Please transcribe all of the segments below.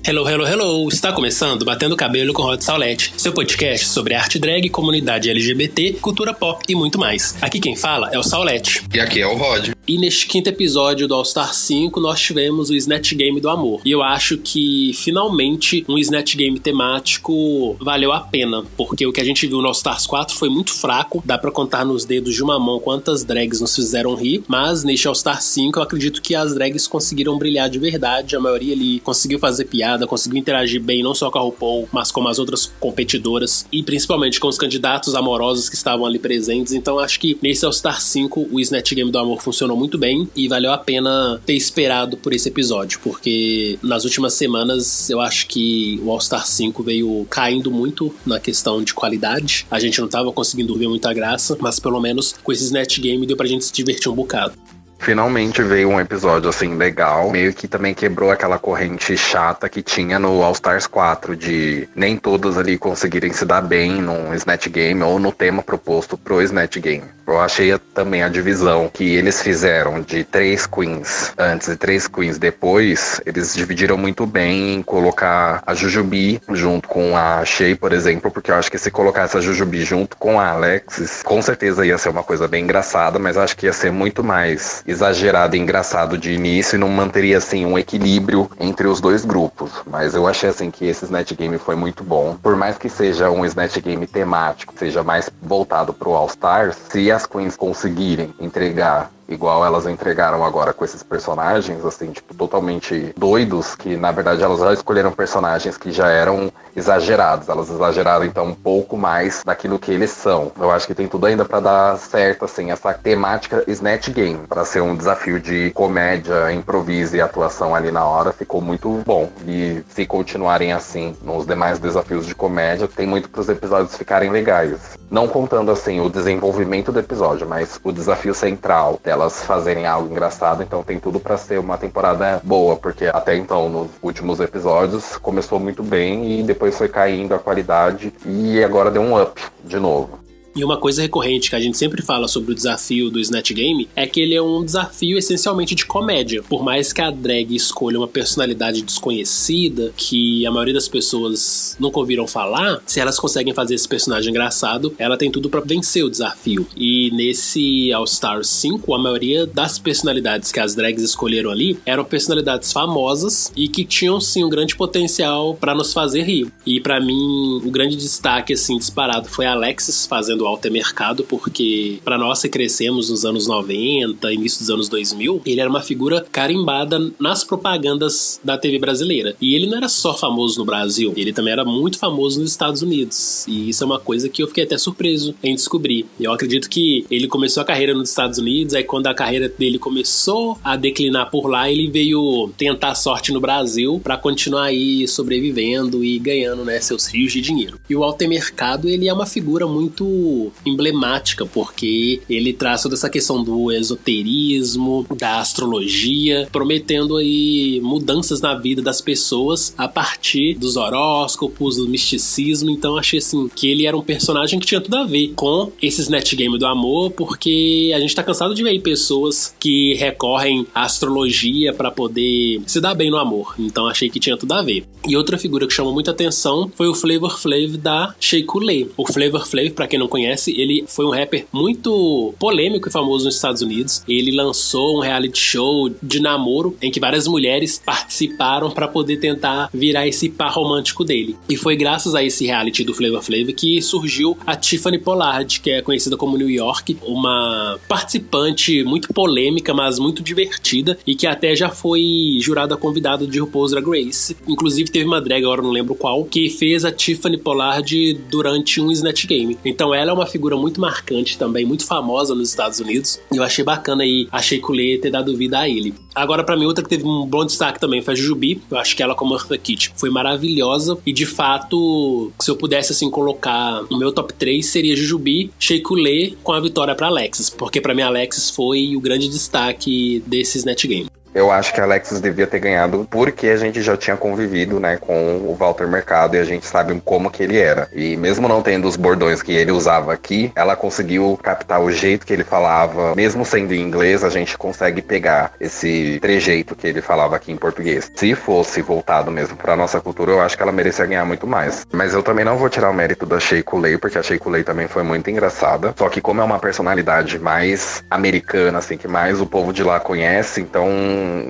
Hello, hello, hello! Está começando Batendo Cabelo com Rod Saulete, seu podcast sobre arte drag, comunidade LGBT, cultura pop e muito mais. Aqui quem fala é o Saulete. E aqui é o Rod. E neste quinto episódio do All Star 5, nós tivemos o Snatch Game do Amor. E eu acho que, finalmente, um Snatch Game temático valeu a pena. Porque o que a gente viu no All Stars 4 foi muito fraco. Dá pra contar nos dedos de uma mão quantas drags nos fizeram rir. Mas neste All Star 5, eu acredito que as drags conseguiram brilhar de verdade. A maioria ali conseguiu fazer piada, conseguiu interagir bem, não só com a RuPaul, mas com as outras competidoras. E principalmente com os candidatos amorosos que estavam ali presentes. Então acho que nesse All Star 5, o Snatch Game do Amor funcionou muito bem e valeu a pena ter esperado por esse episódio, porque nas últimas semanas eu acho que o All Star 5 veio caindo muito na questão de qualidade. A gente não tava conseguindo ver muita graça, mas pelo menos com esse Snatch Game deu pra gente se divertir um bocado. Finalmente veio um episódio assim legal, meio que também quebrou aquela corrente chata que tinha no All Stars 4 de nem todos ali conseguirem se dar bem no Snatch Game ou no tema proposto pro Snatch Game. Eu achei também a divisão que eles fizeram de 3 queens antes e 3 queens depois, eles dividiram muito bem em colocar a Jujubee junto com a Shea, por exemplo, porque eu acho que se colocasse a Jujubee junto com a Alexis, com certeza ia ser uma coisa bem engraçada, mas acho que ia ser muito mais exagerado e engraçado de início e não manteria assim um equilíbrio entre os dois grupos. Mas eu achei assim que esse Snatch Game foi muito bom. Por mais que seja um Snatch Game temático, seja mais voltado pro All Stars, se as queens conseguirem entregar igual elas entregaram agora com esses personagens, assim, tipo, totalmente doidos, que na verdade elas já escolheram personagens que já eram exagerados. Elas exageraram, então, um pouco mais daquilo que eles são. Eu acho que tem tudo ainda pra dar certo, assim, essa temática Snatch Game, pra ser um desafio de comédia, improviso e atuação ali na hora, ficou muito bom. E se continuarem assim nos demais desafios de comédia, tem muito pros episódios ficarem legais. Não contando, assim, o desenvolvimento do episódio, mas o desafio central, elas fazerem algo engraçado, então tem tudo pra ser uma temporada boa, porque até então, nos últimos episódios, começou muito bem e depois foi caindo a qualidade e agora deu um up de novo. E uma coisa recorrente que a gente sempre fala sobre o desafio do Snatch Game é que ele é um desafio essencialmente de comédia. Por mais que a drag escolha uma personalidade desconhecida, que a maioria das pessoas nunca ouviram falar, se elas conseguem fazer esse personagem engraçado, ela tem tudo pra vencer o desafio. E nesse All Stars 5, a maioria das personalidades que as drags escolheram ali eram personalidades famosas e que tinham sim um grande potencial pra nos fazer rir. E pra mim, o grande destaque assim disparado foi a Alexis fazendo Walter Mercado, porque pra nós que crescemos nos anos 90, início dos anos 2000, ele era uma figura carimbada nas propagandas da TV brasileira. E ele não era só famoso no Brasil, ele também era muito famoso nos Estados Unidos. E isso é uma coisa que eu fiquei até surpreso em descobrir. Eu acredito que ele começou a carreira nos Estados Unidos, aí quando a carreira dele começou a declinar por lá, ele veio tentar sorte no Brasil pra continuar aí sobrevivendo e ganhando, né, seus rios de dinheiro. E o Walter Mercado, ele é uma figura muito emblemática, porque ele traz toda essa questão do esoterismo, da astrologia, prometendo aí mudanças na vida das pessoas a partir dos horóscopos, do misticismo. Então achei assim que ele era um personagem que tinha tudo a ver com esse Snatch Game do Amor, porque a gente tá cansado de ver aí pessoas que recorrem à astrologia pra poder se dar bem no amor. Então achei que tinha tudo a ver. E outra figura que chamou muita atenção foi o Flavor Flav da Shea Coulee. O Flavor Flav, pra quem não conhece, ele foi um rapper muito polêmico e famoso nos Estados Unidos. Ele lançou um reality show de namoro em que várias mulheres participaram para poder tentar virar esse par romântico dele. E foi graças a esse reality do Flavor Flav que surgiu a Tiffany Pollard, que é conhecida como New York, uma participante muito polêmica, mas muito divertida, e que até já foi jurada convidada de RuPaul's Drag Race. Inclusive teve uma drag, agora não lembro qual, que fez a Tiffany Pollard durante um Snatch Game. Então ela é uma figura muito marcante também, muito famosa nos Estados Unidos, e eu achei bacana aí a Shea Coulee ter dado vida a ele. Agora, pra mim, outra que teve um bom destaque também foi a Jujubee. Eu acho que ela, como Eartha Kitt, foi maravilhosa, e de fato, se eu pudesse assim colocar no meu top 3, seria Jujubee, Shea Coulee com a vitória pra Alexis, porque pra mim a Alexis foi o grande destaque desse Snatch Game. Eu acho que a Alexis devia ter ganhado porque a gente já tinha convivido, né, com o Walter Mercado e a gente sabe como que ele era. E mesmo não tendo os bordões que ele usava aqui, ela conseguiu captar o jeito que ele falava, mesmo sendo em inglês, a gente consegue pegar esse trejeito que ele falava aqui em português. Se fosse voltado mesmo pra nossa cultura, eu acho que ela merecia ganhar muito mais. Mas eu também não vou tirar o mérito da Shea Coulee, porque a Shea Coulee também foi muito engraçada. Só que como é uma personalidade mais americana, assim, que mais o povo de lá conhece, então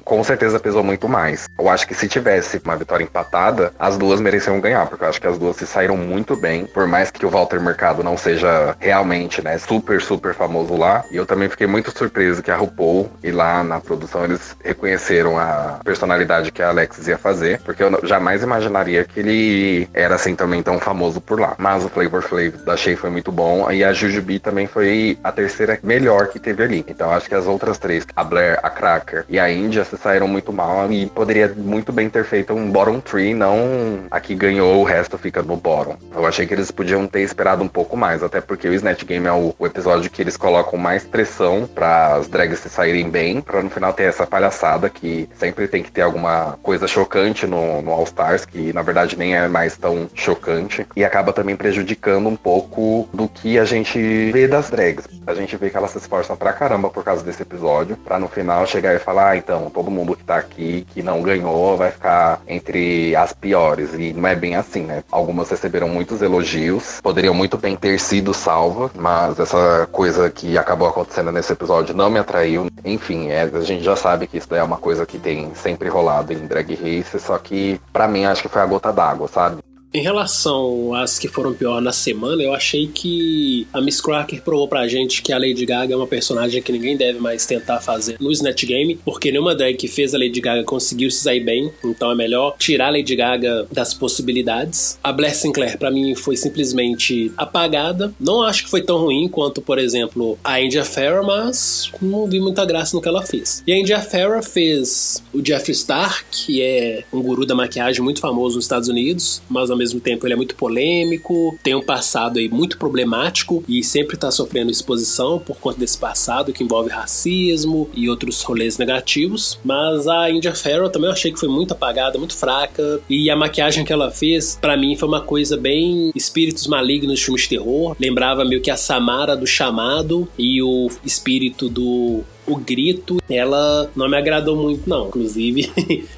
com certeza pesou muito mais. Eu acho que se tivesse uma vitória empatada, as duas mereciam ganhar, porque eu acho que as duas se saíram muito bem, por mais que o Walter Mercado não seja realmente, né, super, super famoso lá. E eu também fiquei muito surpreso que a RuPaul e lá na produção eles reconheceram a personalidade que a Alexis ia fazer, porque eu jamais imaginaria que ele era assim também tão famoso por lá. Mas o Flavor Flav da Shea foi muito bom, e a Jujubee também foi a terceira melhor que teve ali. Então acho que as outras três, a Blair, a Cracker e a Índia, se saíram muito mal e poderia muito bem ter feito um bottom 3, não a que ganhou, o resto fica no bottom. Eu achei que eles podiam ter esperado um pouco mais, até porque o Snatch Game é o episódio que eles colocam mais pressão para as drags se saírem bem, para no final ter essa palhaçada que sempre tem que ter alguma coisa chocante no All Stars, que na verdade nem é mais tão chocante, e acaba também prejudicando um pouco do que a gente vê das drags. A gente vê que elas se esforçam pra caramba por causa desse episódio, pra no final chegar e falar, então, todo mundo que tá aqui, que não ganhou, vai ficar entre as piores, e não é bem assim, né? Algumas receberam muitos elogios, poderiam muito bem ter sido salva, mas essa coisa que acabou acontecendo nesse episódio não me atraiu. Enfim, a gente já sabe que isso daí é uma coisa que tem sempre rolado em Drag Race, só que pra mim acho que foi a gota d'água, sabe? Em relação às que foram pior na semana, eu achei que a Miss Cracker provou pra gente que a Lady Gaga é uma personagem que ninguém deve mais tentar fazer no Snatch Game, porque nenhuma drag que fez a Lady Gaga conseguiu se sair bem, então é melhor tirar a Lady Gaga das possibilidades. A Blair Sinclair, pra mim, foi simplesmente apagada. Não acho que foi tão ruim quanto, por exemplo, a India Farrah, mas não vi muita graça no que ela fez. E a India Farrah fez o Jeffree Star, que é um guru da maquiagem muito famoso nos Estados Unidos, mas ao mesmo tempo ele é muito polêmico, tem um passado aí muito problemático e sempre tá sofrendo exposição por conta desse passado que envolve racismo e outros rolês negativos. Mas a India Farrah também eu achei que foi muito apagada, muito fraca, e a maquiagem que ela fez, pra mim, foi uma coisa bem espíritos malignos de filmes de terror. Lembrava meio que a Samara do Chamado e o espírito do O Grito. Ela não me agradou muito, não. Inclusive,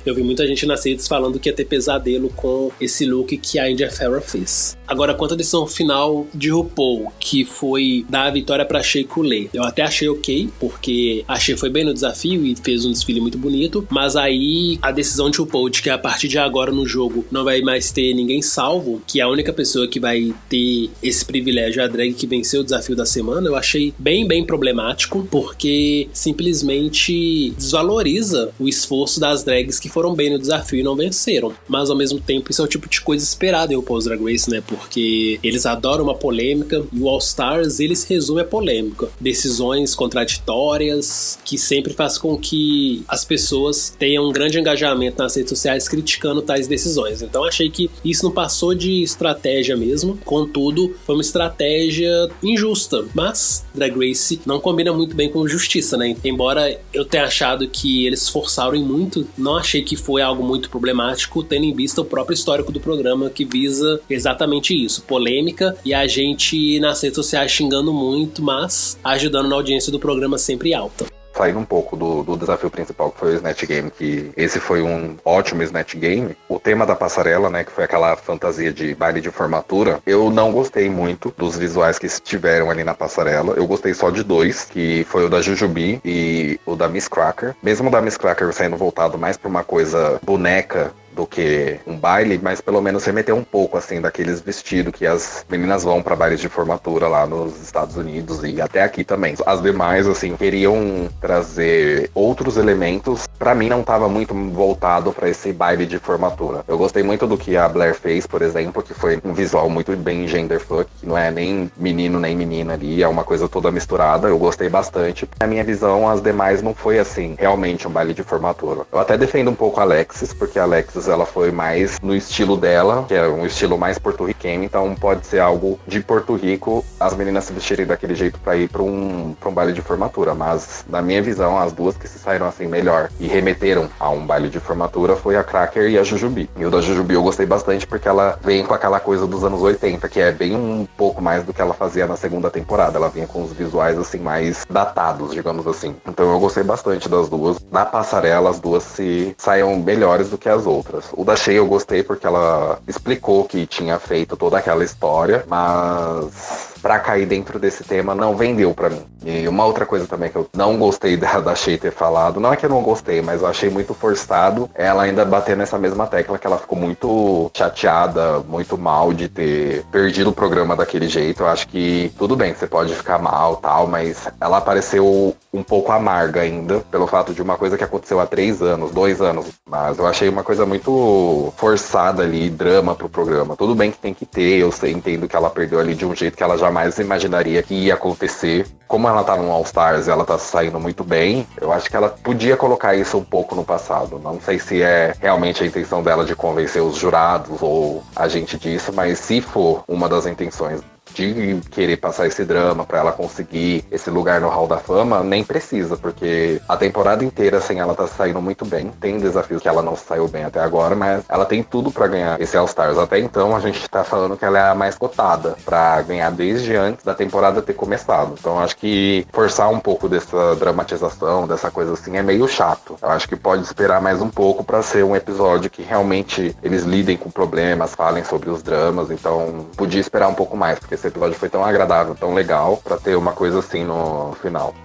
eu vi muita gente nas redes falando que ia ter pesadelo com esse look que a India Farrah fez. Agora, quanto à decisão final de RuPaul, que foi dar a vitória pra Shea Coulee, eu até achei ok, porque a Shea foi bem no desafio e fez um desfile muito bonito, mas aí a decisão de RuPaul de que a partir de agora no jogo não vai mais ter ninguém salvo, que a única pessoa que vai ter esse privilégio é a drag que venceu o desafio da semana, eu achei bem problemático, porque simplesmente desvaloriza o esforço das drags que foram bem no desafio e não venceram. Mas ao mesmo tempo isso é o tipo de coisa esperada em RuPaul's Drag Race, né? Porque eles adoram uma polêmica e o All Stars, eles resumem a polêmica. Decisões contraditórias que sempre faz com que as pessoas tenham um grande engajamento nas redes sociais criticando tais decisões. Então achei que isso não passou de estratégia mesmo. Contudo, foi uma estratégia injusta. Mas Drag Race não combina muito bem com justiça, né? Embora eu tenha achado que eles forçaram muito, não achei que foi algo muito problemático, tendo em vista o próprio histórico do programa, que visa exatamente isso, polêmica, e a gente nas redes sociais xingando muito, mas ajudando na audiência do programa sempre alta. Saindo um pouco do desafio principal, que foi o Snatch Game, que esse foi um ótimo Snatch Game. O tema da passarela, né, que foi aquela fantasia de baile de formatura, eu não gostei muito dos visuais que estiveram ali na passarela. Eu gostei só de dois, que foi o da Jujubee e o da Miss Cracker. Mesmo o da Miss Cracker saindo voltado mais pra uma coisa boneca do que um baile, mas pelo menos remeteu um pouco, assim, daqueles vestidos que as meninas vão pra bailes de formatura lá nos Estados Unidos e até aqui também. As demais, assim, queriam trazer outros elementos. Pra mim não tava muito voltado pra esse baile de formatura. Eu gostei muito do que a Blair fez, por exemplo, que foi um visual muito bem genderfuck, que não é nem menino nem menina ali, é uma coisa toda misturada. Eu gostei bastante. Na minha visão, as demais não foi, assim, realmente um baile de formatura. Eu até defendo um pouco a Alexis, porque a Alexis ela foi mais no estilo dela, que é um estilo mais porto-riquenho, então pode ser algo de Porto Rico, as meninas se vestirem daquele jeito pra ir pra um baile de formatura, mas na minha visão, as duas que se saíram assim melhor e remeteram a um baile de formatura foi a Cracker e a Jujubi. E o da Jujubi eu gostei bastante porque ela vem com aquela coisa dos anos 80, que é bem um pouco mais do que ela fazia na segunda temporada. Ela vinha com os visuais assim mais datados, digamos assim. Então eu gostei bastante das duas. Na passarela, as duas se saíam melhores do que as outras. O da Shea eu gostei porque ela explicou que tinha feito toda aquela história, mas pra cair dentro desse tema não vendeu pra mim. E uma outra coisa também que eu não gostei da Shea ter falado, não é que eu não gostei, mas eu achei muito forçado ela ainda bater nessa mesma tecla, que ela ficou muito chateada, muito mal de ter perdido o programa daquele jeito. Eu acho que tudo bem, você pode ficar mal tal, mas ela apareceu um pouco amarga ainda, pelo fato de uma coisa que aconteceu há 3 anos, 2 anos. Mas eu achei uma coisa muito forçada ali, drama pro programa. Tudo bem que tem que ter, eu entendo que ela perdeu ali de um jeito que ela jamais imaginaria que ia acontecer. Como ela tá no All Stars e ela tá saindo muito bem, eu acho que ela podia colocar isso um pouco no passado. Não sei se é realmente a intenção dela de convencer os jurados ou a gente disso, mas se for uma das intenções de querer passar esse drama pra ela conseguir esse lugar no Hall da Fama, nem precisa, porque a temporada inteira, assim, ela tá saindo muito bem. Tem desafios que ela não saiu bem até agora, mas ela tem tudo pra ganhar esse All Stars. Até então, a gente tá falando que ela é a mais cotada pra ganhar desde antes da temporada ter começado. Então, acho que forçar um pouco dessa dramatização, dessa coisa assim, é meio chato. Eu acho que pode esperar mais um pouco pra ser um episódio que realmente eles lidem com problemas, falem sobre os dramas. Então, podia esperar um pouco mais, porque esse episódio foi tão agradável, tão legal, pra ter uma coisa assim no final.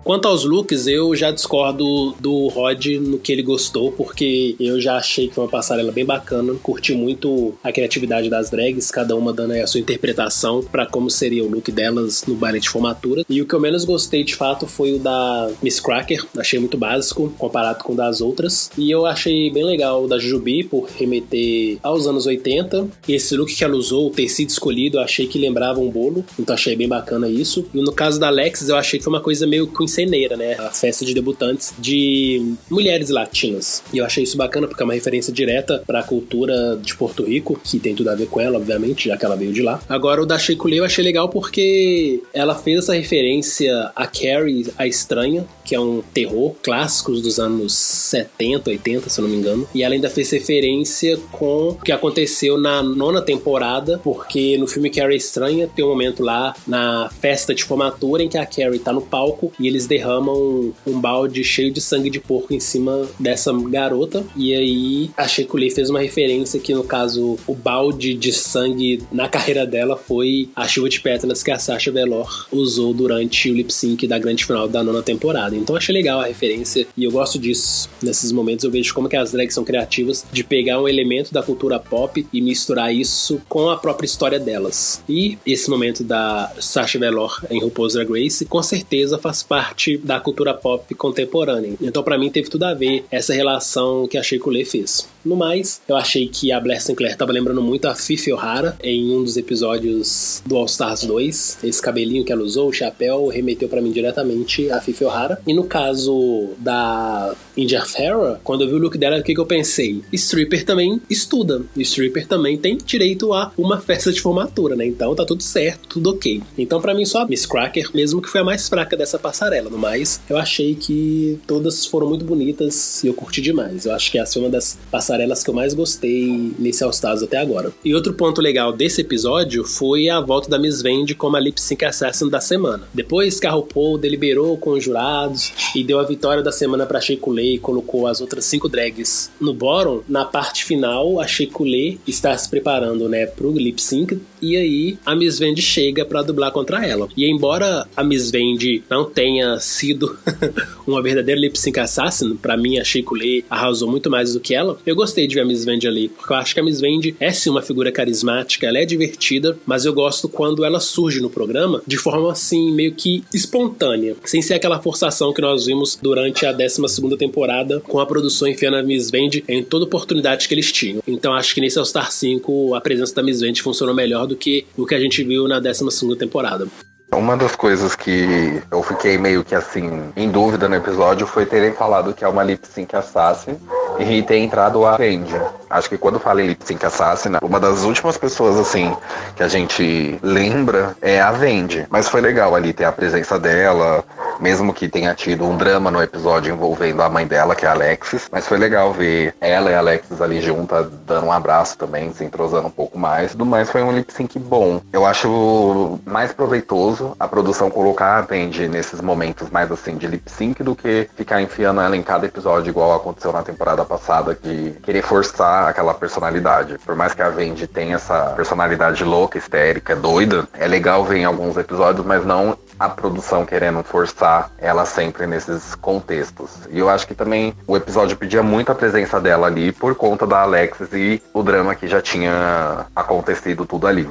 Quanto aos looks, eu já discordo do Rod no que ele gostou, porque eu já achei que foi uma passarela bem bacana, curti muito a criatividade das drags, cada uma dando aí a sua interpretação pra como seria o look delas no baile de formatura. E o que eu menos gostei, de fato, foi o da Miss Cracker, achei muito básico comparado com o das outras. E eu achei bem legal o da Jujubi, por remeter aos anos 80. E esse look que ela usou, o tecido escolhido, eu achei que lembrava um bolo, então achei bem bacana isso. E no caso da Alexis, eu achei que foi uma coisa meio ceneira, né? A festa de debutantes de mulheres latinas. E eu achei isso bacana porque é uma referência direta pra cultura de Porto Rico, que tem tudo a ver com ela, obviamente, já que ela veio de lá. Agora, o da Shea Coulee eu achei legal porque ela fez essa referência a Carrie, a Estranha, que é um terror clássico dos anos 70, 80, se eu não me engano. E ela ainda fez referência com o que aconteceu na 9ª temporada, porque no filme Carrie Estranha tem um momento lá na festa de formatura em que a Carrie tá no palco e eles derramam um balde cheio de sangue de porco em cima dessa garota. E aí a Shea Coulee fez uma referência que, no caso, o balde de sangue na carreira dela foi a chuva de pétalas que a Sasha Velour usou durante o lip sync da grande final da 9ª temporada. Então achei legal a referência e eu gosto disso. Nesses momentos eu vejo como que as drags são criativas de pegar um elemento da cultura pop e misturar isso com a própria história delas. E esse momento da Sasha Velour em RuPaul's Drag Race com certeza faz parte da cultura pop contemporânea. Então pra mim teve tudo a ver essa relação que a Shea Coulee fez. No mais, eu achei que a Blair Sinclair tava lembrando muito a Fifi O'Hara em um dos episódios do All Stars 2. Esse cabelinho que ela usou, o chapéu, remeteu pra mim diretamente a Fifi O'Hara. E no caso da India Ferrah, quando eu vi o look dela, o que eu pensei? Stripper também estuda. Stripper também tem direito a uma festa de formatura, né? Então tá tudo certo, tudo ok. Então pra mim só a Miss Cracker mesmo que foi a mais fraca dessa passarela. No mais, eu achei que todas foram muito bonitas e eu curti demais. Eu acho que essa foi uma das passarelas que eu mais gostei nesse All Stars até agora. E outro ponto legal desse episódio foi a volta da Miss Vandy como a Lip Sync Assassin da semana. Depois que a RuPaul deliberou com os jurados e deu a vitória da semana pra Shea Coulee e colocou as outras 5 drags no bottom, na parte final a Shea Coulee está se preparando, né, pro lip sync, e aí a Miss Vandy chega pra dublar contra ela. E embora a Miss Vandy não tenha sido uma verdadeira lip sync assassin, pra mim a Shea Coulee arrasou muito mais do que ela. Eu gostei de ver a Miss Vandy ali, porque eu acho que a Miss Vandy é sim uma figura carismática, ela é divertida, mas eu gosto quando ela surge no programa de forma assim, meio que espontânea, sem ser aquela forçação que nós vimos durante a 12ª temporada, com a produção enfiando a Miss Vandy em toda oportunidade que eles tinham. Então acho que nesse All Star 5 a presença da Miss Vandy funcionou melhor do que o que a gente viu na 12ª temporada. Uma das coisas que eu fiquei meio que assim, em dúvida no episódio foi terem falado que é uma lip sync assassin e ter entrado a Vendi. Acho que quando fala em Lip Sync Assassin, uma das últimas pessoas, assim, que a gente lembra é a Vendi. Mas foi legal ali ter a presença dela, mesmo que tenha tido um drama no episódio envolvendo a mãe dela, que é a Alexis. Mas foi legal ver ela e a Alexis ali juntas, dando um abraço também, se entrosando um pouco mais. Tudo mais foi um lip sync bom. Eu acho mais proveitoso a produção colocar a Vendi nesses momentos mais assim de lip sync do que ficar enfiando ela em cada episódio, igual aconteceu na temporada passada, de querer forçar aquela personalidade. Por mais que a Vendi tenha essa personalidade louca, histérica, doida, é legal ver em alguns episódios, mas não a produção querendo forçar ela sempre nesses contextos. E eu acho que também o episódio pedia muito a presença dela ali por conta da Alexis e o drama que já tinha acontecido tudo ali.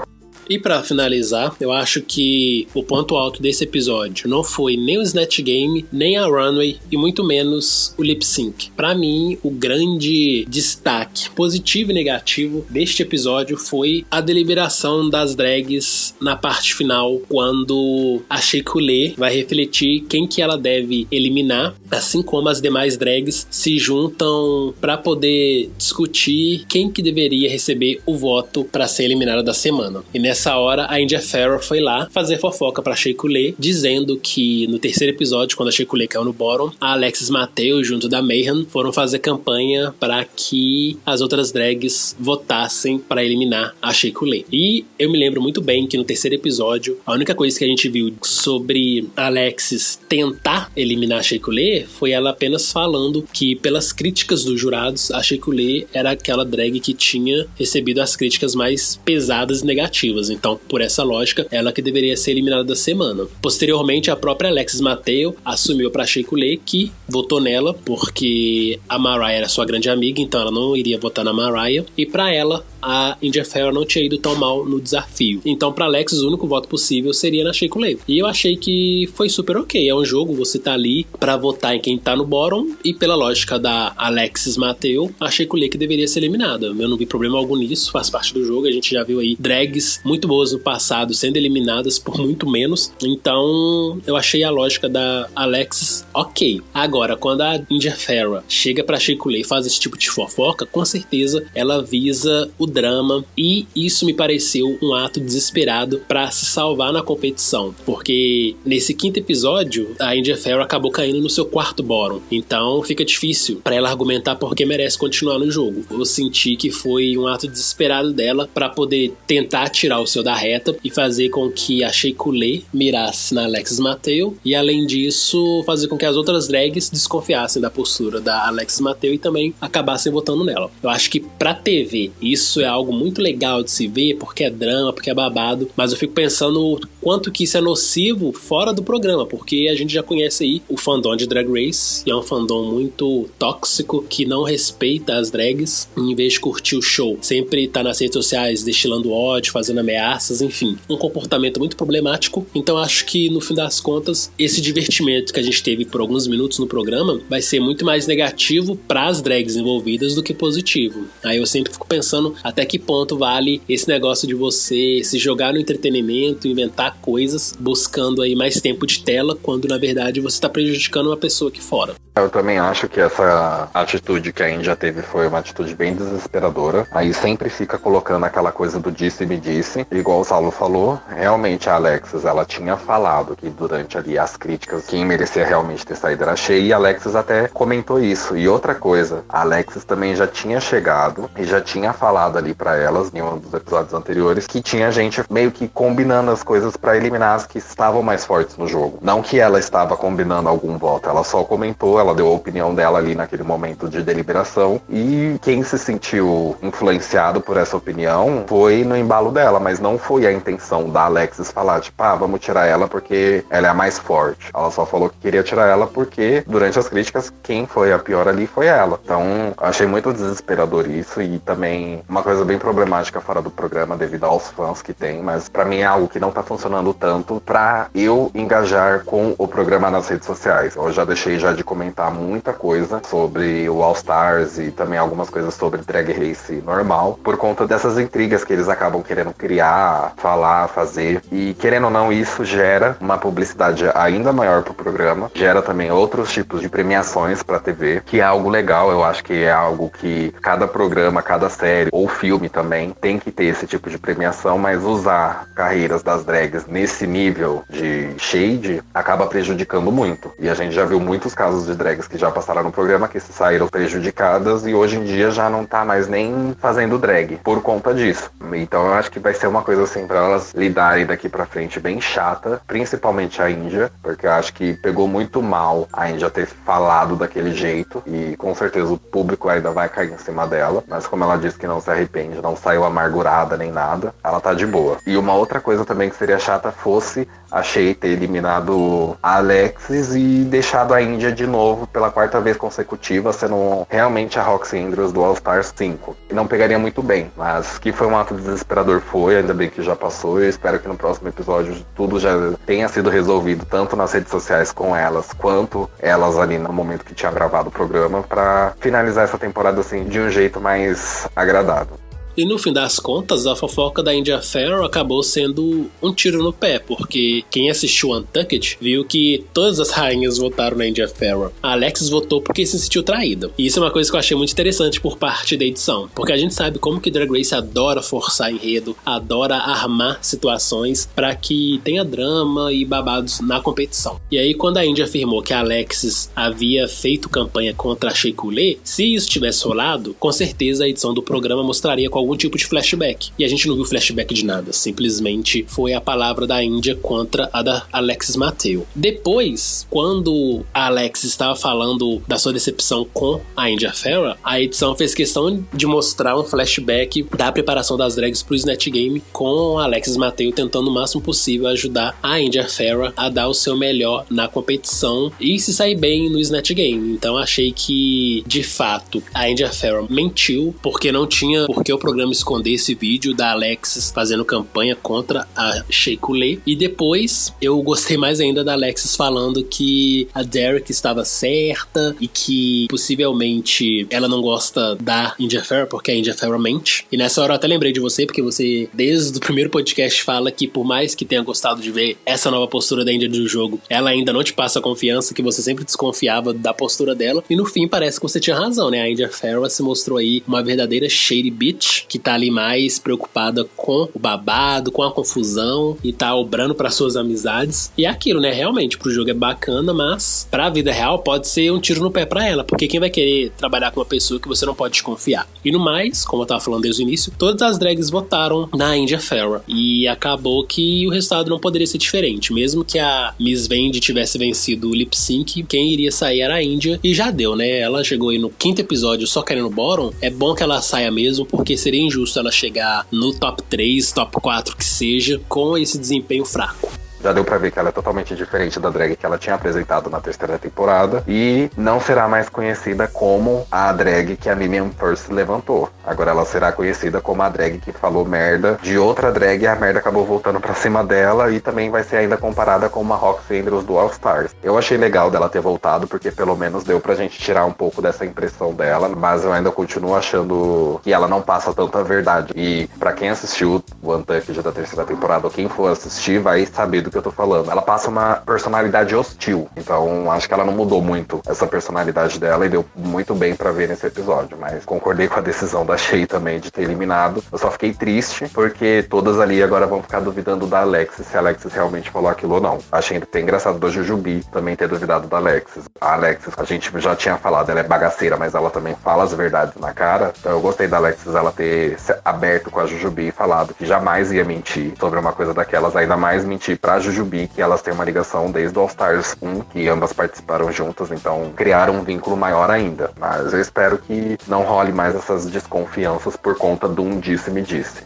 E pra finalizar, eu acho que o ponto alto desse episódio não foi nem o Snatch Game, nem a Runway e muito menos o Lip Sync. Pra mim, o grande destaque positivo e negativo deste episódio foi a deliberação das drags na parte final, quando a Shea Coulee vai refletir quem que ela deve eliminar, assim como as demais drags se juntam pra poder discutir quem que deveria receber o voto pra ser eliminada da semana. E nessa hora, a India Ferrell foi lá fazer fofoca pra Shea Coulee, dizendo que no terceiro episódio, quando a Shea Coulee caiu no bottom, a Alexis Mateo, junto da Mayhem, foram fazer campanha pra que as outras drags votassem pra eliminar a Shea Coulee. E eu me lembro muito bem que no terceiro episódio, a única coisa que a gente viu sobre a Alexis tentar eliminar a Shea Coulee foi ela apenas falando que, pelas críticas dos jurados, a Shea Coulee era aquela drag que tinha recebido as críticas mais pesadas e negativas. Então, por essa lógica, ela que deveria ser eliminada da semana. Posteriormente, a própria Alexis Mateo assumiu pra Shea Coulee, que votou nela porque a Mariah era sua grande amiga, então ela não iria votar na Mariah. E pra ela, a India Ferrell não tinha ido tão mal no desafio. Então, pra Alexis, o único voto possível seria na Shea Coulee. E eu achei que foi super ok. É um jogo, você tá ali pra votar em quem tá no bottom, e pela lógica da Alexis Mateo, a Shea Coulee que deveria ser eliminada. Eu não vi problema algum nisso, faz parte do jogo. A gente já viu aí drags muito boas no passado sendo eliminadas por muito menos. Então, eu achei a lógica da Alexis ok. Agora, quando a India Ferrell chega pra Shea Coulee e faz esse tipo de fofoca, com certeza ela visa o drama, e isso me pareceu um ato desesperado pra se salvar na competição, porque nesse quinto episódio a India Ferrell acabou caindo no seu quarto bottom, então fica difícil pra ela argumentar porque merece continuar no jogo. Eu senti que foi um ato desesperado dela pra poder tentar tirar o seu da reta e fazer com que a Shea Coulee mirasse na Alexis Mateo, e além disso fazer com que as outras drags desconfiassem da postura da Alexis Mateo e também acabassem votando nela. Eu acho que pra TV isso é algo muito legal de se ver, porque é drama, porque é babado, mas eu fico pensando quanto que isso é nocivo fora do programa, porque a gente já conhece aí o fandom de Drag Race, e é um fandom muito tóxico, que não respeita as drags, em vez de curtir o show, sempre tá nas redes sociais destilando ódio, fazendo ameaças, enfim, um comportamento muito problemático. Então acho que no fim das contas, esse divertimento que a gente teve por alguns minutos no programa vai ser muito mais negativo para as drags envolvidas do que positivo. Aí eu sempre fico pensando até que ponto vale esse negócio de você se jogar no entretenimento, inventar coisas, buscando aí mais tempo de tela, quando na verdade você está prejudicando uma pessoa aqui fora. Eu também acho que essa atitude que a Índia teve foi uma atitude bem desesperadora. Aí sempre fica colocando aquela coisa do disse-me disse. Igual o Saulo falou, realmente a Alexis, ela tinha falado que durante ali as críticas, quem merecia realmente ter saído era a Shea, e a Alexis até comentou isso. E outra coisa, a Alexis também já tinha chegado e já tinha falado ali pra elas, em um dos episódios anteriores, que tinha gente meio que combinando as coisas pra eliminar as que estavam mais fortes no jogo. Não que ela estava combinando algum voto, ela só comentou, ela deu a opinião dela ali naquele momento de deliberação, e quem se sentiu influenciado por essa opinião foi no embalo dela, mas não foi a intenção da Alexis falar, tipo, vamos tirar ela porque ela é a mais forte. Ela só falou que queria tirar ela porque, durante as críticas, quem foi a pior ali foi ela. Então, achei muito desesperador isso, e também uma coisa bem problemática fora do programa devido aos fãs que tem, mas pra mim é algo que não tá funcionando tanto pra eu engajar com o programa nas redes sociais. Eu já deixei de comentar muita coisa sobre o All Stars e também algumas coisas sobre Drag Race normal, por conta dessas intrigas que eles acabam querendo criar, falar, fazer. E querendo ou não, isso gera uma publicidade ainda maior pro programa, gera também outros tipos de premiações pra TV, que é algo legal. Eu acho que é algo que cada programa, cada série ou filme também tem que ter esse tipo de premiação, mas usar carreiras das drags nesse nível de shade acaba prejudicando muito. E a gente já viu muitos casos de drags que já passaram no programa que saíram prejudicadas e hoje em dia já não tá mais nem fazendo drag por conta disso. Então eu acho que vai ser uma coisa assim pra elas lidarem daqui pra frente bem chata, principalmente a Índia, porque eu acho que pegou muito mal a Índia ter falado daquele jeito e com certeza o público ainda vai cair em cima dela, mas como ela disse que não se arrepende, não saiu amargurada nem nada, ela tá de boa. E uma outra coisa também que seria chata fosse a Shea ter eliminado a Alexis e deixado a Índia de novo pela quarta vez consecutiva, sendo realmente a Roxy Andrews do All Stars 5. E não pegaria muito bem, mas que foi um ato desesperador foi, ainda bem que já passou. Eu espero que no próximo episódio tudo já tenha sido resolvido, tanto nas redes sociais com elas, quanto elas ali no momento que tinha gravado o programa, pra finalizar essa temporada assim de um jeito mais agradável. E no fim das contas, a fofoca da India Farrow acabou sendo um tiro no pé, porque quem assistiu Untucked viu que todas as rainhas votaram na India Farrow. A Alexis votou porque se sentiu traída. E isso é uma coisa que eu achei muito interessante por parte da edição, porque a gente sabe como que Drag Race adora forçar enredo, adora armar situações pra que tenha drama e babados na competição. E aí, quando a India afirmou que a Alexis havia feito campanha contra a Shea Coulee, se isso tivesse rolado, com certeza a edição do programa mostraria com algum tipo de flashback. E a gente não viu flashback de nada. Simplesmente foi a palavra da Índia contra a da Alexis Mateo. Depois, quando a Alexis estava falando da sua decepção com a India Farrow, a edição fez questão de mostrar um flashback da preparação das drags pro Snatch Game, com a Alexis Mateo tentando o máximo possível ajudar a India Farrow a dar o seu melhor na competição e se sair bem no Snatch Game. Então achei que, de fato, a India Farrow mentiu, porque não tinha porque o programa esconder esse vídeo da Alexis fazendo campanha contra a Shea Coulee. E depois eu gostei mais ainda da Alexis falando que a Derek estava certa e que possivelmente ela não gosta da India Farrow porque a India Farrow mente. E nessa hora eu até lembrei de você, porque você desde o primeiro podcast fala que por mais que tenha gostado de ver essa nova postura da India do jogo, ela ainda não te passa confiança, que você sempre desconfiava da postura dela. E no fim parece que você tinha razão, né? A India Farrow se mostrou aí uma verdadeira shady bitch, que tá ali mais preocupada com o babado, com a confusão e tá obrando para suas amizades. E é aquilo, né? Realmente, pro jogo é bacana, mas pra vida real pode ser um tiro no pé pra ela, porque quem vai querer trabalhar com uma pessoa que você não pode desconfiar? E no mais, como eu tava falando desde o início, todas as drags votaram na India Farrow e acabou que o resultado não poderia ser diferente. Mesmo que a Miss Vendi tivesse vencido o lip sync, quem iria sair era a Índia, e já deu, né? Ela chegou aí no 5º episódio só querendo bottom. É bom que ela saia mesmo, porque seria injusto ela chegar no top 3, top 4 que seja, com esse desempenho fraco. Já deu pra ver que ela é totalmente diferente da drag que ela tinha apresentado na 3ª temporada e não será mais conhecida como a drag que a Mimiam First levantou. Agora ela será conhecida como a drag que falou merda de outra drag e a merda acabou voltando pra cima dela, e também vai ser ainda comparada com uma Roxy Andrews do All Stars. Eu achei legal dela ter voltado, porque pelo menos deu pra gente tirar um pouco dessa impressão dela, mas eu ainda continuo achando que ela não passa tanta verdade. E pra quem assistiu o Untucked da 3ª temporada, ou quem for assistir, vai saber do que eu tô falando. Ela passa uma personalidade hostil, então acho que ela não mudou muito essa personalidade dela e deu muito bem pra ver nesse episódio, mas concordei com a decisão da Shea também de ter eliminado. Eu só fiquei triste porque todas ali agora vão ficar duvidando da Alexis, se a Alexis realmente falou aquilo ou não. Achei até engraçado da Jujubi também ter duvidado da Alexis. A Alexis, a gente já tinha falado, ela é bagaceira, mas ela também fala as verdades na cara, então eu gostei da Alexis ela ter se aberto com a Jujubi e falado que jamais ia mentir sobre uma coisa daquelas, ainda mais mentir pra Jujubi, que elas têm uma ligação desde o All Stars 1, que ambas participaram juntas, então criaram um vínculo maior ainda. Mas eu espero que não role mais essas desconfianças por conta de um disse-me-disse.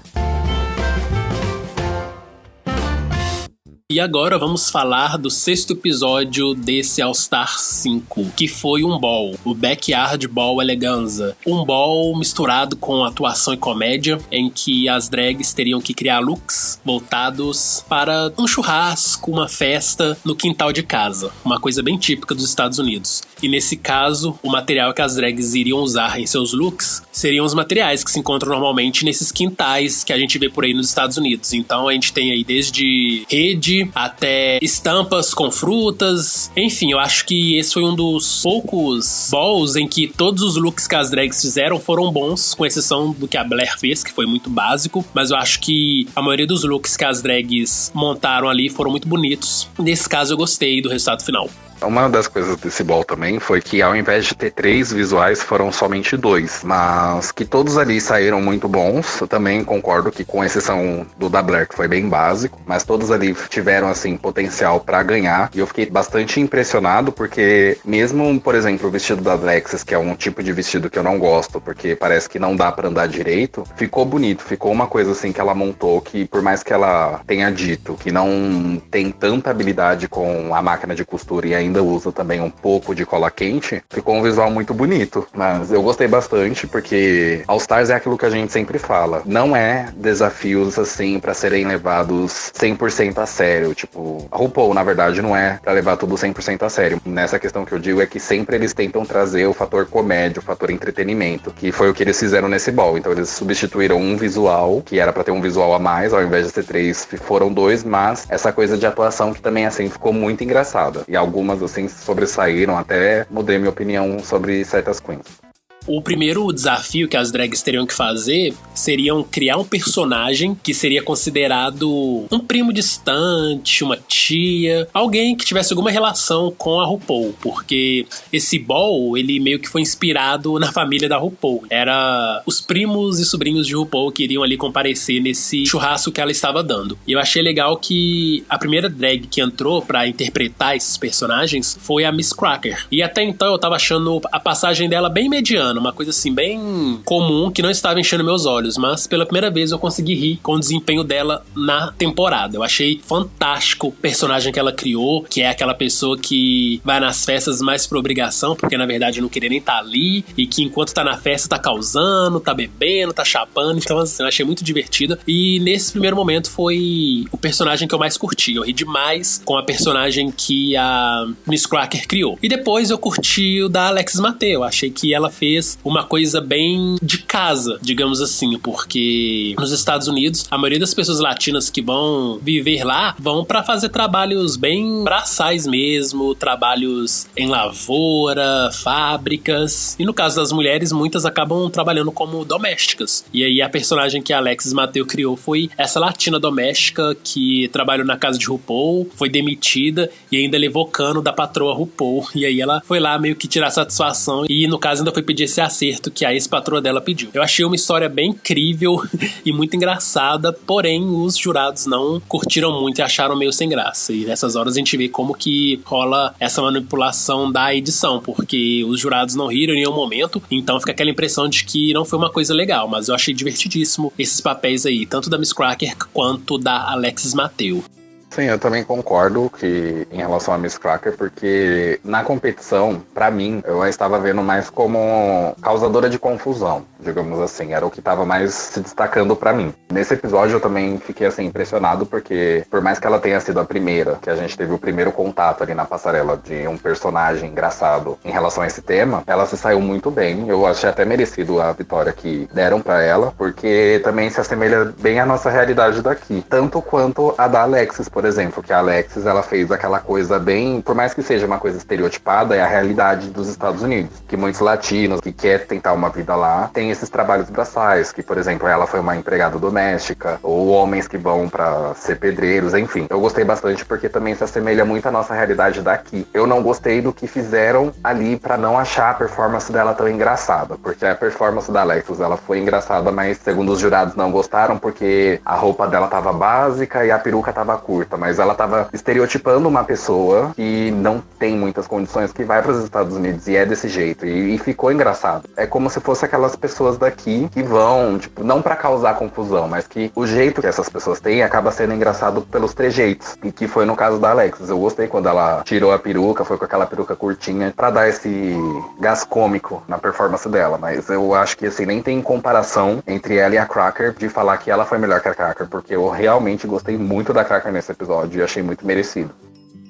E agora vamos falar do 6º episódio desse All Star 5, que foi um ball, o Backyard Ball Eleganza. Um ball misturado com atuação e comédia, em que as drags teriam que criar looks voltados para um churrasco, uma festa no quintal de casa. Uma coisa bem típica dos Estados Unidos. E nesse caso, o material que as drags iriam usar em seus looks seriam os materiais que se encontram normalmente nesses quintais que a gente vê por aí nos Estados Unidos. Então a gente tem aí desde rede até estampas com frutas. Enfim, eu acho que esse foi um dos poucos balls em que todos os looks que as drags fizeram foram bons, com exceção do que a Blair fez, que foi muito básico. Mas eu acho que a maioria dos looks que as drags montaram ali foram muito bonitos. Nesse caso, eu gostei do resultado final. Uma das coisas desse ball também foi que ao invés de ter 3 visuais, foram somente 2. Mas que todos ali saíram muito bons. Eu também concordo que, com exceção do da Blair, que foi bem básico, mas todos ali tiveram, assim, potencial pra ganhar. E eu fiquei bastante impressionado porque mesmo, por exemplo, o vestido da Alexis, que é um tipo de vestido que eu não gosto, porque parece que não dá pra andar direito, ficou bonito. Ficou uma coisa, assim, que ela montou que, por mais que ela tenha dito que não tem tanta habilidade com a máquina de costura e ainda usa também um pouco de cola quente, ficou um visual muito bonito. Mas eu gostei bastante porque All Stars é aquilo que a gente sempre fala, não é desafios assim pra serem levados 100% a sério, tipo, a RuPaul na verdade não é pra levar tudo 100% a sério. Nessa questão que eu digo é que sempre eles tentam trazer o fator comédia, o fator entretenimento, que foi o que eles fizeram nesse ball. Então eles substituíram um visual, que era pra ter um visual a mais, ao invés de ser 3, foram 2, mas essa coisa de atuação que também assim ficou muito engraçada. E algumas assim sobressaíram, até mudei minha opinião sobre certas queens. O primeiro desafio que as drags teriam que fazer seriam criar um personagem que seria considerado um primo distante, uma tia, alguém que tivesse alguma relação com a RuPaul, porque esse ball, ele meio que foi inspirado na família da RuPaul. Era os primos e sobrinhos de RuPaul que iriam ali comparecer nesse churrasco que ela estava dando. E eu achei legal que a primeira drag que entrou pra interpretar esses personagens foi a Miz Cracker. E até então eu tava achando a passagem dela bem mediana, uma coisa assim bem comum que não estava enchendo meus olhos, mas pela primeira vez eu consegui rir com o desempenho dela na temporada. Eu achei fantástico o personagem que ela criou, que é aquela pessoa que vai nas festas mais por obrigação, porque na verdade não queria nem estar ali, e que enquanto tá na festa tá causando, tá bebendo, tá chapando. Então assim, eu achei muito divertida, e nesse primeiro momento foi o personagem que eu mais curti. Eu ri demais com a personagem que a Miz Cracker criou. E depois eu curti o da Alexis Mateo. Eu achei que ela fez uma coisa bem de casa, digamos assim, porque nos Estados Unidos, a maioria das pessoas latinas que vão viver lá vão pra fazer trabalhos bem braçais mesmo, trabalhos em lavoura, fábricas, e no caso das mulheres, muitas acabam trabalhando como domésticas. E aí a personagem que a Alexis Mateo criou foi essa latina doméstica que trabalhou na casa de RuPaul, foi demitida e ainda levou cano da patroa RuPaul, e aí ela foi lá meio que tirar satisfação, e no caso ainda foi pedir esse acerto que a ex-patroa dela pediu. Eu achei uma história bem incrível e muito engraçada, porém os jurados não curtiram muito e acharam meio sem graça. E nessas horas a gente vê como que rola essa manipulação da edição, porque os jurados não riram em nenhum momento, então fica aquela impressão de que não foi uma coisa legal, mas eu achei divertidíssimo esses papéis aí, tanto da Miz Cracker quanto da Alexis Mateo. Sim, eu também concordo que em relação a Miz Cracker, porque na competição, pra mim, eu a estava vendo mais como causadora de confusão, digamos assim, era o que estava mais se destacando pra mim. Nesse episódio eu também fiquei assim impressionado, porque por mais que ela tenha sido a primeira, que a gente teve o primeiro contato ali na passarela de um personagem engraçado em relação a esse tema, ela se saiu muito bem. Eu achei até merecido a vitória que deram pra ela, porque também se assemelha bem à nossa realidade daqui, tanto quanto a da Alexis, por exemplo, que a Alexis, ela fez aquela coisa bem, por mais que seja uma coisa estereotipada, é a realidade dos Estados Unidos, que muitos latinos que querem tentar uma vida lá, tem esses trabalhos braçais, que por exemplo, ela foi uma empregada doméstica, ou homens que vão pra ser pedreiros, enfim. Eu gostei bastante porque também se assemelha muito à nossa realidade daqui. Eu não gostei do que fizeram ali pra não achar a performance dela tão engraçada, porque a performance da Alexis, ela foi engraçada, mas segundo os jurados não gostaram porque a roupa dela tava básica e a peruca tava curta. curta, mas ela tava estereotipando uma pessoa que não tem muitas condições, que vai para os Estados Unidos e é desse jeito. E ficou engraçado. É como se fosse aquelas pessoas daqui que vão, tipo, não pra causar confusão, mas que o jeito que essas pessoas têm acaba sendo engraçado pelos trejeitos. E que foi no caso da Alexis. Eu gostei quando ela tirou a peruca, foi com aquela peruca curtinha, pra dar esse gás cômico na performance dela. Mas eu acho que, assim, nem tem comparação entre ela e a Cracker de falar que ela foi melhor que a Cracker, porque eu realmente gostei muito da Cracker nesse episódio e achei muito merecido.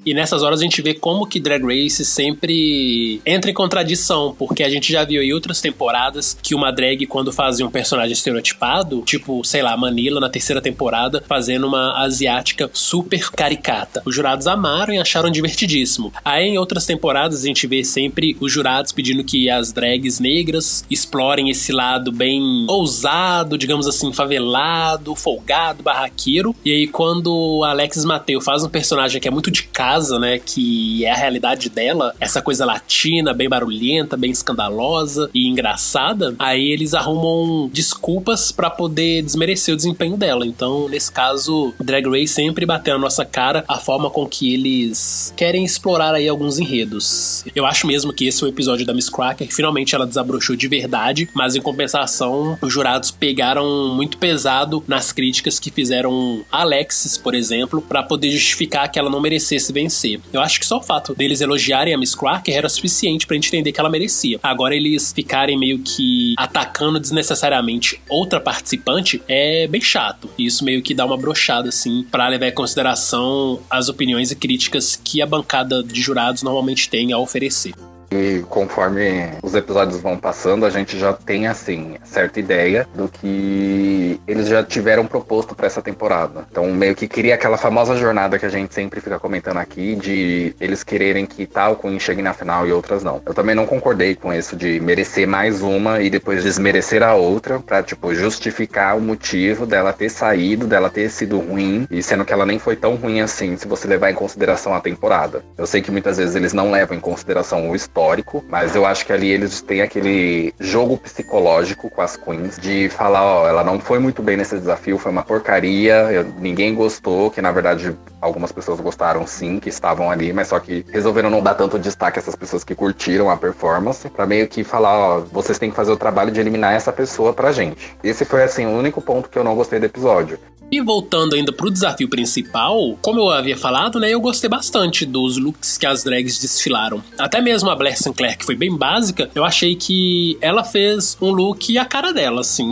E nessas horas a gente vê como que Drag Race sempre entra em contradição, porque a gente já viu em outras temporadas que uma drag, quando fazia um personagem estereotipado, tipo, sei lá, Manila na terceira temporada, fazendo uma asiática super caricata. Os jurados amaram e acharam divertidíssimo. Aí em outras temporadas a gente vê sempre os jurados pedindo que as drags negras explorem esse lado bem ousado, digamos assim, favelado, folgado, barraqueiro. E aí quando a Alexis Mateo faz um personagem que é muito de casa, né, que é a realidade dela, essa coisa latina, bem barulhenta, bem escandalosa e engraçada, aí eles arrumam desculpas pra poder desmerecer o desempenho dela. Então, nesse caso, Drag Race sempre bateu na nossa cara a forma com que eles querem explorar aí alguns enredos. Eu acho mesmo que esse é o episódio da Miss Cracker, finalmente ela desabrochou de verdade, mas em compensação, os jurados pegaram muito pesado nas críticas que fizeram a Alexis, por exemplo, pra poder justificar que ela não merecesse vencer. Eu acho que só o fato deles elogiarem a Miss Cracker era suficiente pra gente entender que ela merecia. Agora eles ficarem meio que atacando desnecessariamente outra participante é bem chato. E isso meio que dá uma brochada, assim, pra levar em consideração as opiniões e críticas que a bancada de jurados normalmente tem a oferecer. E conforme os episódios vão passando, a gente já tem, assim, certa ideia do que eles já tiveram proposto para essa temporada. Então, meio que cria aquela famosa jornada que a gente sempre fica comentando aqui, de eles quererem que tal Queen chegue na final e outras não. Eu também não concordei com isso de merecer mais uma e depois desmerecer a outra, pra, tipo, justificar o motivo dela ter saído, dela ter sido ruim, e sendo que ela nem foi tão ruim assim, se você levar em consideração a temporada. Eu sei que muitas vezes eles não levam em consideração o histórico, mas eu acho que ali eles têm aquele jogo psicológico com as queens de falar, ó, ela não foi muito bem nesse desafio, foi uma porcaria, ninguém gostou, que na verdade algumas pessoas gostaram sim, que estavam ali, mas só que resolveram não dar tanto destaque a essas pessoas que curtiram a performance, pra meio que falar, ó, vocês têm que fazer o trabalho de eliminar essa pessoa pra gente. Esse foi, assim, o único ponto que eu não gostei do episódio. E voltando ainda pro desafio principal, como eu havia falado, né, eu gostei bastante dos looks que as drags desfilaram. Até mesmo a Blair Sinclair, que foi bem básica, eu achei que ela fez um look a cara dela, assim.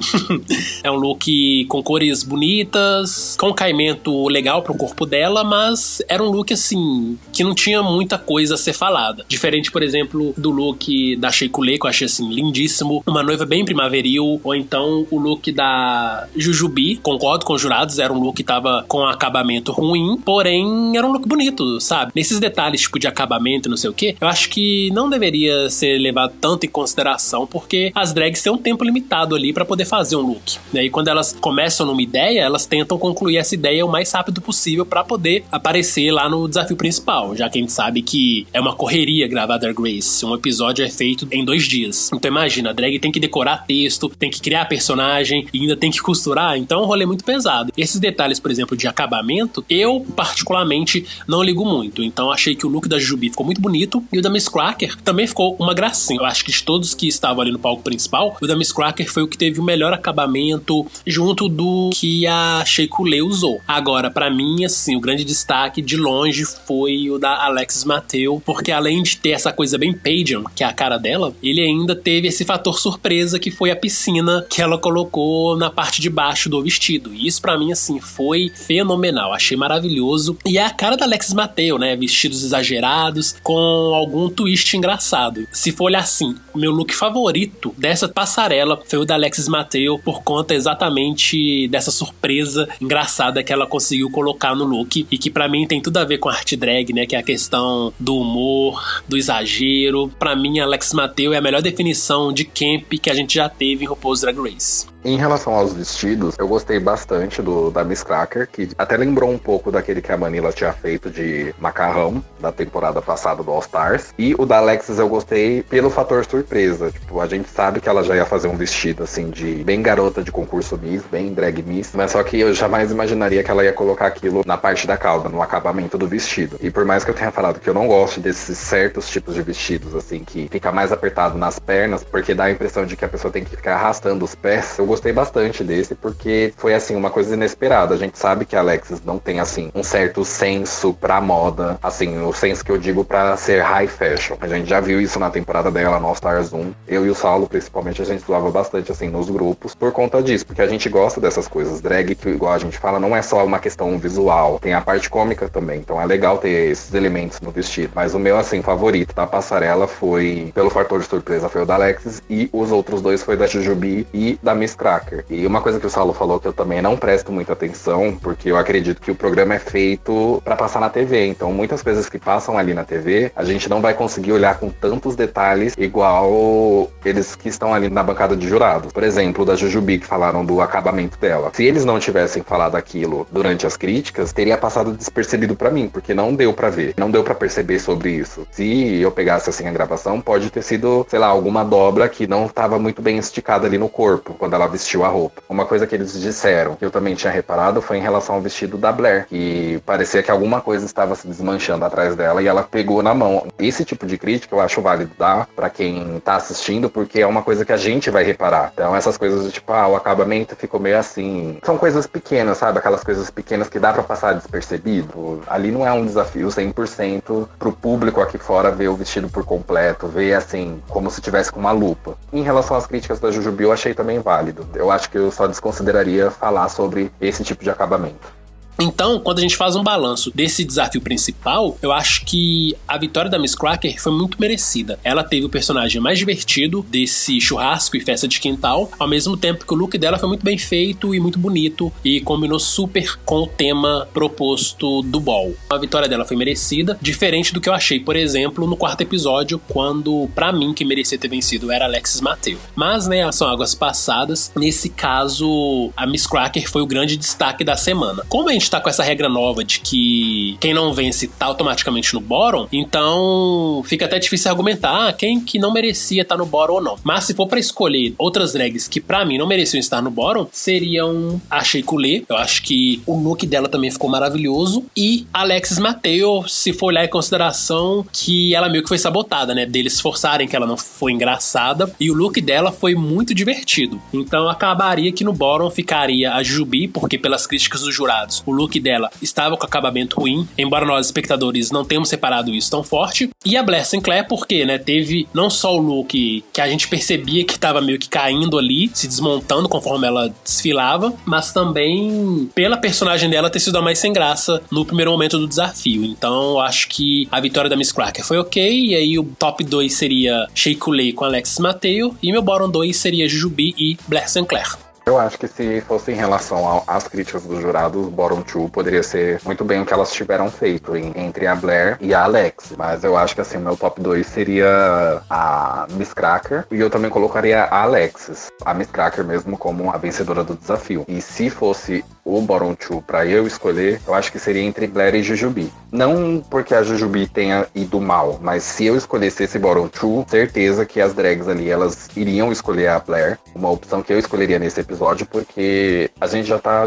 É um look com cores bonitas, com caimento legal pro corpo dela, mas era um look, assim, que não tinha muita coisa a ser falada. Diferente, por exemplo, do look da Shea Coulee, que eu achei, assim, lindíssimo. Uma noiva bem primaveril, ou então o look da Jujubee, concordo com os jurados, era um look que tava com acabamento ruim, porém era um look bonito, sabe? Nesses detalhes, tipo, de acabamento e não sei o que, eu acho que não deveria ser levado tanto em consideração, porque as drags têm um tempo limitado ali pra poder fazer um look. E aí, quando elas começam numa ideia, elas tentam concluir essa ideia o mais rápido possível pra poder aparecer lá no desafio principal, já que a gente sabe que é uma correria gravar Drag Race. Um episódio é feito em 2 dias. Então imagina, a drag tem que decorar texto, tem que criar personagem e ainda tem que costurar, então é um rolê muito pesado. Esses detalhes, por exemplo, de acabamento, eu particularmente não ligo muito. Então achei que o look da Jujubee ficou muito bonito e o da Miss Cracker também ficou uma gracinha. Eu acho que de todos que estavam ali no palco principal, o da Miss Cracker foi o que teve o melhor acabamento junto do que a Shea Coulee usou. Agora, pra mim, assim, o grande destaque de longe foi o da Alexis Mateo, porque além de ter essa coisa bem pageant, que é a cara dela, ele ainda teve esse fator surpresa que foi a piscina que ela colocou na parte de baixo do vestido. E isso pra mim, assim, foi fenomenal. Achei maravilhoso. E é a cara da Alexis Mateo, né? Vestidos exagerados, com algum twist engraçado. Se for olhar assim, o meu look favorito dessa passarela foi o da Alexis Mateo, por conta exatamente dessa surpresa engraçada que ela conseguiu colocar no look, e que pra mim tem tudo a ver com a arte drag, né? Que é a questão do humor, do exagero. Pra mim, a Alexis Mateo é a melhor definição de camp que a gente já teve em RuPaul's Drag Race. Em relação aos vestidos, eu gostei bastante da Miss Cracker, que até lembrou um pouco daquele que a Manila tinha feito de macarrão da temporada passada do All Stars. E o da Alexis eu gostei pelo fator surpresa. Tipo, a gente sabe que ela já ia fazer um vestido assim de bem garota de concurso Miss, bem drag Miss, mas só que eu jamais imaginaria que ela ia colocar aquilo na parte da cauda, no acabamento do vestido. E por mais que eu tenha falado que eu não gosto desses certos tipos de vestidos, assim, que fica mais apertado nas pernas, porque dá a impressão de que a pessoa tem que ficar arrastando os pés, eu gostei bastante desse, porque foi, assim, uma coisa inesperada. A gente sabe que a Alexis não tem, assim, um certo senso pra moda, assim, o senso que eu digo pra ser high fashion. A gente já viu isso na temporada dela, no All Stars 1. Eu e o Saulo, principalmente, a gente zoava bastante, assim, nos grupos, por conta disso, porque a gente gosta dessas coisas. Drag, que igual a gente fala, não é só uma questão visual, tem a parte cômica também, então é legal ter esses elementos no vestido. Mas o meu, assim, favorito da passarela foi, pelo fator de surpresa, foi o da Alexis, e os outros dois foi da Jujubee e da Miss Cracker. E uma coisa que o Saulo falou que eu também não presto muita atenção, porque eu acredito que o programa é feito pra passar na TV, então muitas coisas que passam ali na TV, a gente não vai conseguir olhar com tantos detalhes igual eles que estão ali na bancada de jurados. Por exemplo, da Jujubee, que falaram do acabamento dela. Se eles não tivessem falado aquilo durante as críticas, teria passado despercebido pra mim, porque não deu pra ver, não deu pra perceber sobre isso. Se eu pegasse assim a gravação, pode ter sido, sei lá, alguma dobra que não estava muito bem esticada ali no corpo, quando ela vestiu a roupa. Uma coisa que eles disseram, que eu também tinha reparado, foi em relação ao vestido da Blair, que parecia que alguma coisa estava se desmanchando atrás dela e ela pegou na mão. Esse tipo de crítica eu acho válido dar pra quem tá assistindo, porque é uma coisa que a gente vai reparar. Então essas coisas do tipo, o acabamento ficou meio assim. São coisas pequenas, sabe? Aquelas coisas pequenas que dá pra passar despercebido. Ali não é um desafio 100% pro público aqui fora ver o vestido por completo, ver assim, como se tivesse com uma lupa. Em relação às críticas da Jujubee, eu achei também válido. Eu acho que eu só desconsideraria falar sobre esse tipo de acabamento. Então, quando a gente faz um balanço desse desafio principal, eu acho que a vitória da Miss Cracker foi muito merecida. Ela teve o personagem mais divertido desse churrasco e festa de quintal, ao mesmo tempo que o look dela foi muito bem feito e muito bonito e combinou super com o tema proposto do ball. A vitória dela foi merecida, diferente do que eu achei, por exemplo, no quarto episódio, quando, pra mim, quem merecia ter vencido era Alexis Mateo. Mas, né, são águas passadas. Nesse caso, a Miss Cracker foi o grande destaque da semana. Como a gente tá com essa regra nova de que quem não vence tá automaticamente no bottom, então fica até difícil argumentar quem que não merecia estar no bottom ou não. Mas se for pra escolher outras drags que pra mim não mereciam estar no bottom, seriam a Shea Coulee. Eu acho que o look dela também ficou maravilhoso, e Alexis Mateo, se for olhar em consideração que ela meio que foi sabotada, né, deles forçarem que ela não foi engraçada, e o look dela foi muito divertido. Então acabaria que no bottom ficaria a Jujubee, porque pelas críticas dos jurados, o look dela estava com acabamento ruim, embora nós, espectadores, não tenhamos separado isso tão forte. E a Blair Sinclair, porque, né, teve não só o look que a gente percebia que estava meio que caindo ali, se desmontando conforme ela desfilava, mas também pela personagem dela ter sido a mais sem graça no primeiro momento do desafio. Então, eu acho que a vitória da Miss Cracker foi ok, e aí o top 2 seria Shea Coulee com Alexis Mateo, e meu bottom 2 seria Jujubee e Blair Sinclair. Eu acho que se fosse em relação às críticas dos jurados, bottom 2 poderia ser muito bem o que elas tiveram feito entre a Blair e a Alex. Mas eu acho que assim, meu top 2 seria a Miss Cracker, e eu também colocaria a Alexis, a Miss Cracker mesmo, como a vencedora do desafio. E se fosse o bottom 2 pra eu escolher, eu acho que seria entre Blair e Jujubee. Não porque a Jujubee tenha ido mal, mas se eu escolhesse esse bottom 2, certeza que as drags ali, elas iriam escolher a Blair, uma opção que eu escolheria nesse episódio, porque a gente já tá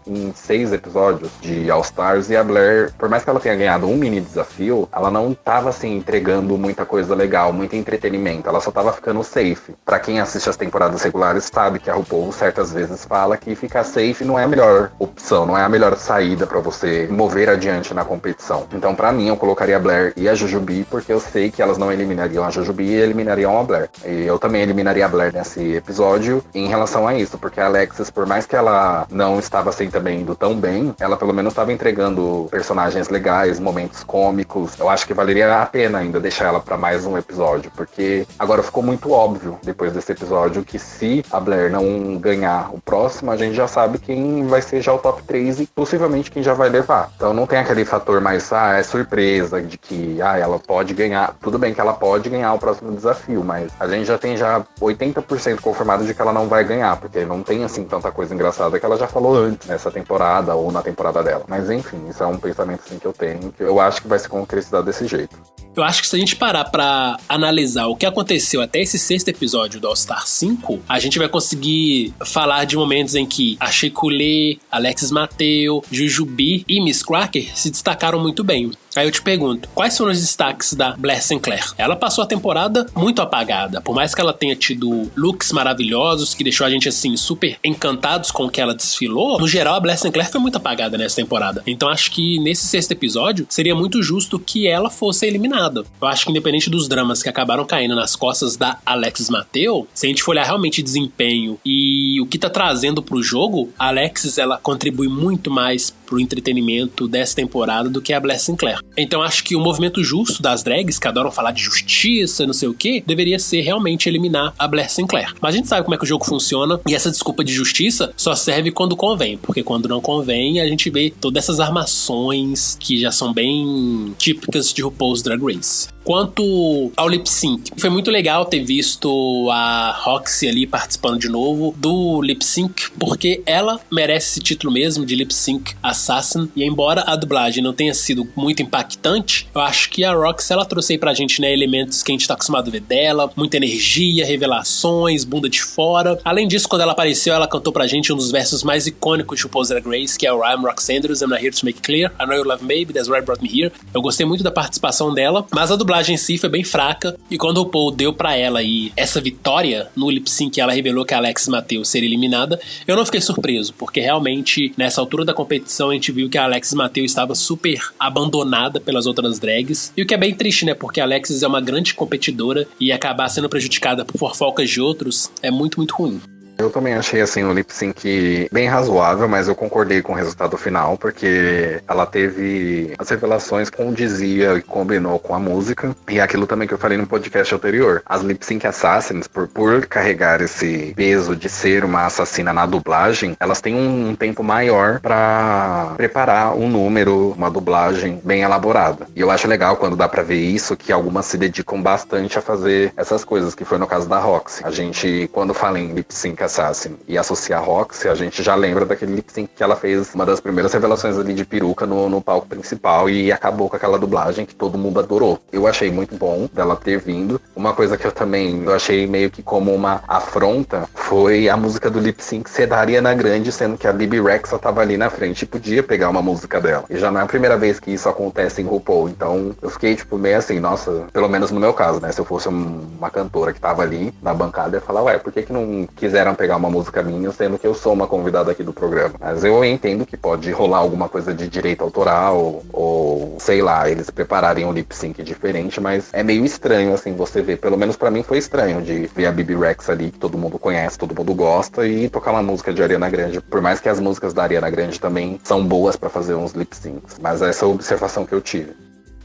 em 6 episódios de All Stars, e a Blair, por mais que ela tenha ganhado um mini desafio, ela não tava assim entregando muita coisa legal, muito entretenimento, ela só tava ficando safe. Pra quem assiste as temporadas regulares sabe que a RuPaul certas vezes fala que ficar safe não é a melhor opção, não é a melhor saída pra você mover adiante na competição. Então pra mim eu colocaria a Blair e a Jujubee, porque eu sei que elas não eliminariam a Jujubee e eliminariam a Blair. E eu também eliminaria a Blair nesse episódio em relação a isso, porque a Alexis, por mais que ela não estava assim também indo tão bem, ela pelo menos estava entregando personagens legais, momentos cômicos. Eu acho que valeria a pena ainda deixar ela para mais um episódio, porque agora ficou muito óbvio, depois desse episódio, que se a Blair não ganhar o próximo, a gente já sabe quem vai ser já o top 3 e possivelmente quem já vai levar. Então não tem aquele fator mais, é surpresa, de que, ela pode ganhar. Tudo bem que ela pode ganhar o próximo desafio, mas a gente já tem 80% confirmado de que ela não vai ganhar, porque não não tem, assim, tanta coisa engraçada que ela já falou antes, nessa temporada ou na temporada dela. Mas, enfim, isso é um pensamento, assim, que eu tenho, que eu acho que vai se concretizar desse jeito. Eu acho que se a gente parar pra analisar o que aconteceu até esse 6º episódio do All Star 5, a gente vai conseguir falar de momentos em que a Shea Coulee, Alexis Mateo, Jujubee e Miss Cracker se destacaram muito bem. Aí eu te pergunto, quais foram os destaques da Blair Sinclair? Ela passou a temporada muito apagada, por mais que ela tenha tido looks maravilhosos, que deixou a gente, assim, super encantados com o que ela desfilou, no geral a Blair Sinclair foi muito apagada nessa temporada. Então acho que nesse 6º episódio seria muito justo que ela fosse eliminada. Eu acho que independente dos dramas que acabaram caindo nas costas da Alexis Mateo, se a gente for olhar realmente desempenho e o que tá trazendo pro jogo, a Alexis, ela contribui muito mais pro entretenimento dessa temporada do que a Blair Sinclair. Então acho que o movimento justo das drags, que adoram falar de justiça, não sei o que, deveria ser realmente eliminar a Blair Sinclair. Mas a gente sabe como é que o jogo funciona, e essa desculpa de justiça só serve quando convém, porque quando não convém, a gente vê todas essas armações que já são bem típicas de RuPaul's Drag Race. Quanto ao lip sync, foi muito legal ter visto a Roxy ali participando de novo do lip sync, porque ela merece esse título mesmo de lip sync assassin, e embora a dublagem não tenha sido muito impactante, eu acho que a Roxy, ela trouxe aí pra gente, né, elementos que a gente tá acostumado a ver dela, muita energia, revelações, bunda de fora. Além disso, quando ela apareceu, ela cantou pra gente um dos versos mais icônicos de RuPaul's Drag Race, que é o I'm Roxanders, I'm not here to make it clear, I know you love me, that's why you brought me here. Eu gostei muito da participação dela, mas a dublagem em si foi bem fraca, e quando o Paul deu pra ela aí essa vitória no lip sync, ela revelou que a Alexis Mateo seria eliminada, eu não fiquei surpreso, porque realmente nessa altura da competição a gente viu que a Alexis Mateo estava super abandonada pelas outras drags, e o que é bem triste, né, porque a Alexis é uma grande competidora e acabar sendo prejudicada por fofocas de outros é muito, muito ruim. Eu também achei, assim, o lip sync bem razoável, mas eu concordei com o resultado final, porque ela teve as revelações, condizia e combinou com a música, e aquilo também que eu falei no podcast anterior. As lip sync assassins, por carregar esse peso de ser uma assassina na dublagem, elas têm um tempo maior pra preparar um número, uma dublagem bem elaborada. E eu acho legal quando dá pra ver isso, que algumas se dedicam bastante a fazer essas coisas, que foi no caso da Roxy. A gente, quando fala em lip sync assassin e associar a Roxy, a gente já lembra daquele lip sync que ela fez, uma das primeiras revelações ali de peruca no palco principal, e acabou com aquela dublagem que todo mundo adorou. Eu achei muito bom dela ter vindo. Uma coisa que eu achei meio que como uma afronta foi a música do lip sync ser da Ariana Grande, sendo que a Bebe Rexha tava ali na frente e podia pegar uma música dela. E já não é a primeira vez que isso acontece em RuPaul, então eu fiquei tipo meio assim, nossa, pelo menos no meu caso, né, se eu fosse uma cantora que tava ali na bancada, eu ia falar, ué, por que não quiseram pegar uma música minha, sendo que eu sou uma convidada aqui do programa? Mas eu entendo que pode rolar alguma coisa de direito autoral, ou sei lá, eles prepararem um lip sync diferente, mas é meio estranho, assim, você ver, pelo menos pra mim foi estranho, de ver a Bebe Rexha ali, que todo mundo conhece, todo mundo gosta, e tocar uma música de Ariana Grande, por mais que as músicas da Ariana Grande também são boas pra fazer uns lip syncs, mas essa é a observação que eu tive.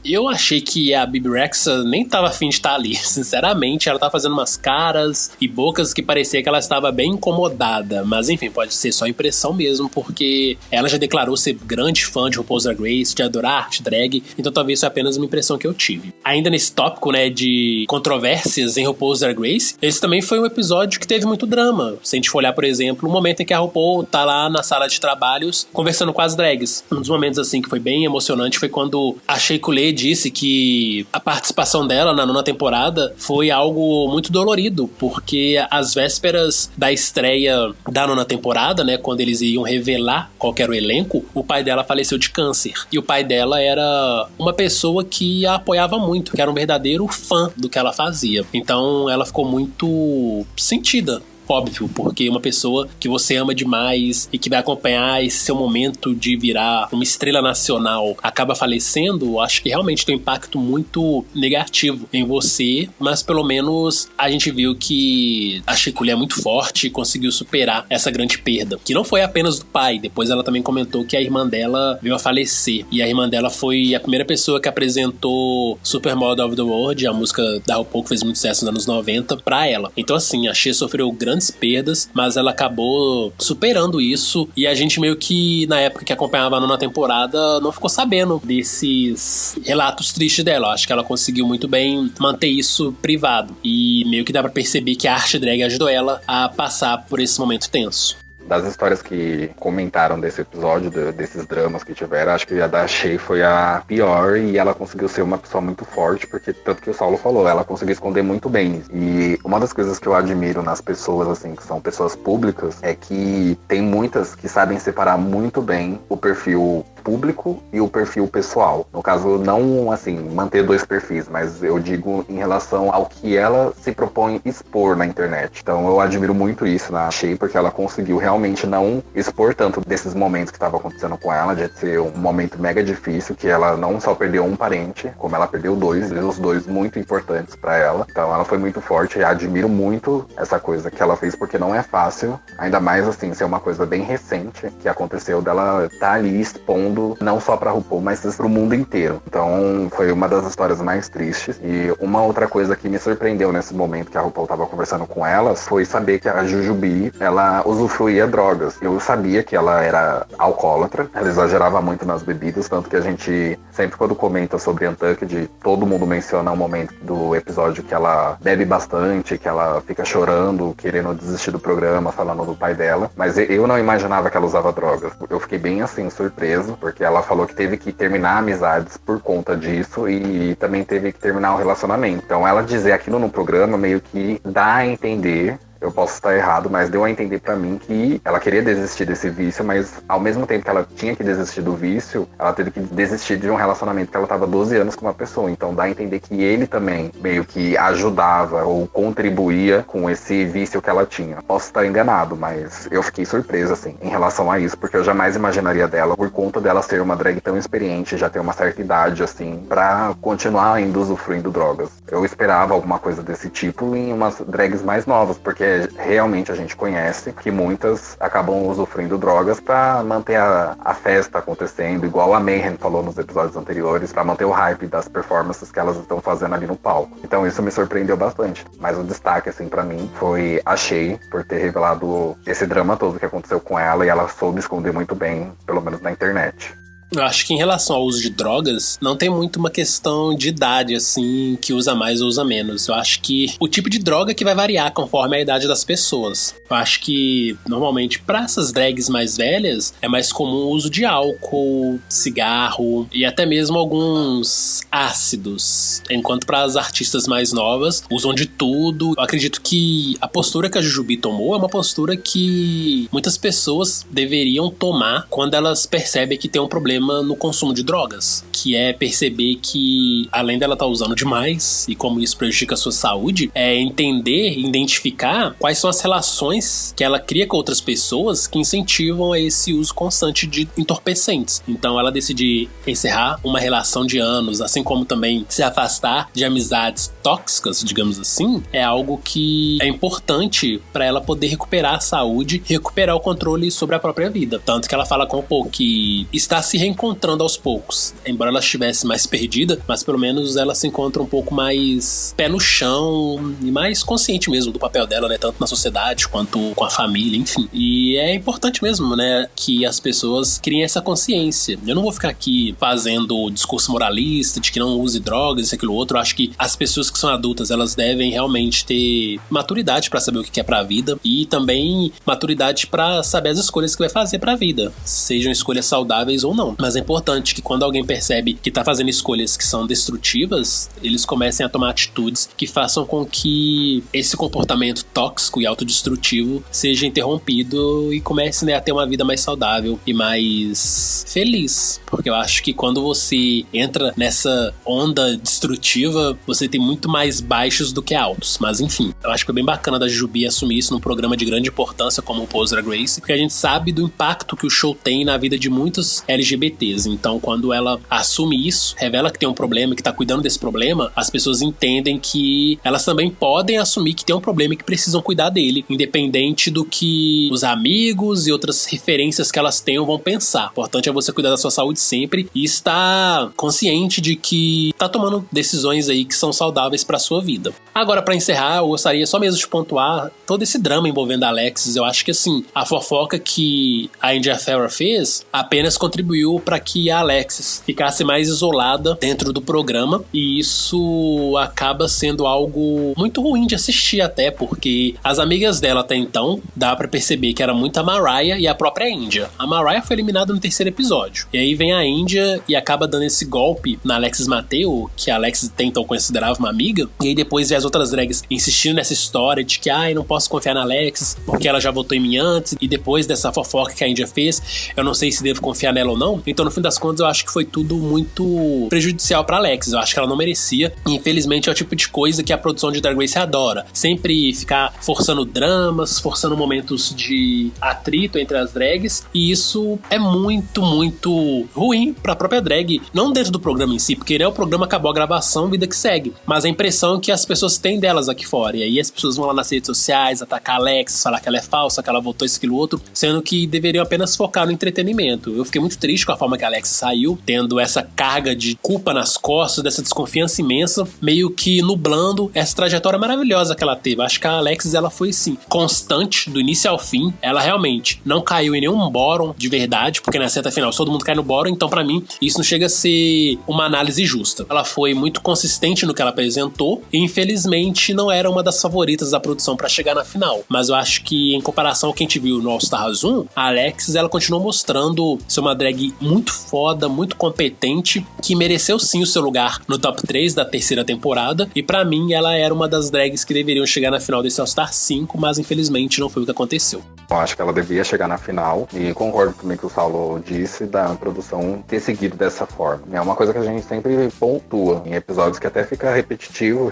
Eu achei que a Bebe Rexha nem tava afim de estar ali. Sinceramente, ela tava fazendo umas caras e bocas que parecia que ela estava bem incomodada. Mas enfim, pode ser só impressão mesmo, porque ela já declarou ser grande fã de RuPaul's Drag Race, de adorar arte drag, então talvez foi apenas uma impressão que eu tive. Ainda nesse tópico, né, de controvérsias em RuPaul's Drag Race, esse também foi um episódio que teve muito drama. Se a gente for olhar, por exemplo, o momento em que a RuPaul tá lá na sala de trabalhos conversando com as drags. Um dos momentos, assim, que foi bem emocionante foi quando a Shea Coulee disse que a participação dela na 9ª temporada foi algo muito dolorido, porque às vésperas da estreia da 9ª temporada, né, quando eles iam revelar qual era o elenco, o pai dela faleceu de câncer. E o pai dela era uma pessoa que a apoiava muito, que era um verdadeiro fã do que ela fazia. Então ela ficou muito sentida. Óbvio, porque uma pessoa que você ama demais e que vai acompanhar esse seu momento de virar uma estrela nacional acaba falecendo, acho que realmente tem um impacto muito negativo em você, mas pelo menos a gente viu que a Shea Coulee é muito forte e conseguiu superar essa grande perda, que não foi apenas do pai. Depois ela também comentou que a irmã dela veio a falecer, e a irmã dela foi a primeira pessoa que apresentou Supermodel of the World, a música da RuPaul que fez muito sucesso nos anos 90, pra ela. Então assim, a Shea sofreu grandes grandes perdas, mas ela acabou superando isso, e a gente meio que, na época que acompanhava a nona temporada, não ficou sabendo desses relatos tristes dela. Eu acho que ela conseguiu muito bem manter isso privado, e meio que dá pra perceber que a arte drag ajudou ela a passar por esse momento tenso. Das histórias que comentaram desse episódio, desses dramas que tiveram, acho que a da Shea foi a pior, e ela conseguiu ser uma pessoa muito forte, porque tanto que o Saulo falou, ela conseguiu esconder muito bem. E uma das coisas que eu admiro nas pessoas, assim, que são pessoas públicas, é que tem muitas que sabem separar muito bem o perfil público e o perfil pessoal. No caso, não, assim, manter dois perfis, mas eu digo em relação ao que ela se propõe expor na internet. Então eu admiro muito isso na Shea, porque ela conseguiu realmente não expor tanto desses momentos que estavam acontecendo com ela, de ser um momento mega difícil, que ela não só perdeu um parente, como ela perdeu dois, e os dois muito importantes pra ela. Então ela foi muito forte, e admiro muito essa coisa que ela fez, porque não é fácil, ainda mais assim, ser uma coisa bem recente que aconteceu, dela tá ali expondo não só pra RuPaul, mas pro mundo inteiro. Então foi uma das histórias mais tristes. E uma outra coisa que me surpreendeu nesse momento que a RuPaul tava conversando com elas foi saber que a Jujubee, ela usufruía drogas. Eu sabia que ela era alcoólatra, ela exagerava muito nas bebidas, tanto que a gente sempre, quando comenta sobre Untucked, todo mundo menciona o momento do episódio que ela bebe bastante, que ela fica chorando, querendo desistir do programa, falando do pai dela. Mas eu não imaginava que ela usava drogas. Eu fiquei bem assim, surpreso, porque ela falou que teve que terminar amizades por conta disso, e também teve que terminar o relacionamento. Então ela dizer aquilo no programa meio que dá a entender, eu posso estar errado, mas deu a entender pra mim que ela queria desistir desse vício, mas ao mesmo tempo que ela tinha que desistir do vício, ela teve que desistir de um relacionamento que ela tava 12 anos com uma pessoa. Então dá a entender que ele também meio que ajudava ou contribuía com esse vício que ela tinha. Posso estar enganado, mas eu fiquei surpresa, assim, em relação a isso, porque eu jamais imaginaria dela, por conta dela ser uma drag tão experiente, já ter uma certa idade, assim, pra continuar ainda usufruindo drogas. Eu esperava alguma coisa desse tipo em umas drags mais novas, porque realmente a gente conhece que muitas acabam usufruindo drogas pra manter a festa acontecendo, igual a Mayhem falou nos episódios anteriores, pra manter o hype das performances que elas estão fazendo ali no palco. Então isso me surpreendeu bastante. Mas o destaque, assim, pra mim foi a Shea, por ter revelado esse drama todo que aconteceu com ela, e ela soube esconder muito bem, pelo menos na internet. Eu acho que em relação ao uso de drogas, não tem muito uma questão de idade, assim, que usa mais ou usa menos. Eu acho que o tipo de droga que vai variar conforme a idade das pessoas. Eu acho que, normalmente, para essas drags mais velhas, é mais comum o uso de álcool, cigarro e até mesmo alguns ácidos. Enquanto para as artistas mais novas, usam de tudo. Eu acredito que a postura que a Jujubee tomou é uma postura que muitas pessoas deveriam tomar quando elas percebem que tem um problema no consumo de drogas, que é perceber que, além dela estar usando demais e como isso prejudica a sua saúde, é entender, identificar quais são as relações que ela cria com outras pessoas que incentivam a esse uso constante de entorpecentes. Então ela decide encerrar uma relação de anos, assim como também se afastar de amizades tóxicas, digamos assim, é algo que é importante para ela poder recuperar a saúde, recuperar o controle sobre a própria vida. Tanto que ela fala com o Paul que está se reencontrando aos poucos. Embora ela estivesse mais perdida, mas pelo menos ela se encontra um pouco mais pé no chão e mais consciente mesmo do papel dela, né? Tanto na sociedade quanto com a família, enfim. E é importante mesmo, né? Que as pessoas criem essa consciência. Eu não vou ficar aqui fazendo discurso moralista de que não use drogas, isso, aquilo, outro. Eu acho que as pessoas que são adultas, elas devem realmente ter maturidade pra saber o que é pra vida e também maturidade pra saber as escolhas que vai fazer pra vida, sejam escolhas saudáveis ou não. Mas é importante que quando alguém percebe que tá fazendo escolhas que são destrutivas, eles comecem a tomar atitudes que façam com que esse comportamento tóxico e autodestrutivo seja interrompido e comece, né, a ter uma vida mais saudável e mais feliz. Porque eu acho que quando você entra nessa onda destrutiva, você tem muito mais baixos do que altos. Mas enfim, eu acho que foi bem bacana da Jujubee assumir isso num programa de grande importância como o RuPaul's Drag Race, porque a gente sabe do impacto que o show tem na vida de muitos LGBT LGBTs. Então, quando ela assume isso, revela que tem um problema, que tá cuidando desse problema, as pessoas entendem que elas também podem assumir que tem um problema e que precisam cuidar dele, independente do que os amigos e outras referências que elas tenham vão pensar. O importante é você cuidar da sua saúde sempre e estar consciente de que tá tomando decisões aí que são saudáveis pra sua vida. Agora, pra encerrar, eu gostaria só mesmo de pontuar todo esse drama envolvendo a Alexis. Eu acho que, assim, a fofoca que a India Ferrah fez apenas contribuiu pra que a Alexis ficasse mais isolada dentro do programa, e isso acaba sendo algo muito ruim de assistir até, porque as amigas dela até então, dá pra perceber que era muito a Mariah e a própria India. A Mariah foi eliminada no terceiro episódio, e aí vem a India e acaba dando esse golpe na Alexis Mateo, que a Alexis até então considerava uma amiga, e aí depois vê as outras drags insistindo nessa história de que eu não posso confiar na Alexis porque ela já votou em mim antes, e depois dessa fofoca que a India fez, eu não sei se devo confiar nela ou não. Então, no fim das contas, eu acho que foi tudo muito prejudicial pra Alexis. Eu acho que ela não merecia, e infelizmente é o tipo de coisa que a produção de Drag Race adora, sempre ficar forçando dramas, forçando momentos de atrito entre as drags, e isso é muito, muito ruim pra própria drag, não dentro do programa em si, porque o programa acabou a gravação, vida que segue, mas a impressão que as pessoas têm delas aqui fora, e aí as pessoas vão lá nas redes sociais atacar a Alexis, falar que ela é falsa, que ela votou isso, aquilo, outro, sendo que deveriam apenas focar no entretenimento. Eu fiquei muito triste com a forma que a Alexis saiu, tendo essa carga de culpa nas costas, dessa desconfiança imensa, meio que nublando essa trajetória maravilhosa que ela teve. Acho que a Alexis, ela foi, sim, constante do início ao fim. Ela realmente não caiu em nenhum bórum de verdade, porque na reta final todo mundo cai no bórum, então pra mim isso não chega a ser uma análise justa. Ela foi muito consistente no que ela apresentou e infelizmente não era uma das favoritas da produção pra chegar na final, mas eu acho que em comparação ao que a gente viu no All Stars 1, a Alexis, ela continuou mostrando ser uma drag muito foda, muito competente, que mereceu sim o seu lugar no top 3 da terceira temporada, e pra mim ela era uma das drags que deveriam chegar na final desse All Star 5, mas infelizmente não foi o que aconteceu. Eu acho que ela devia chegar na final, e concordo também com o que o Saulo disse da produção ter seguido dessa forma. É uma coisa que a gente sempre pontua em episódios que até fica repetitivo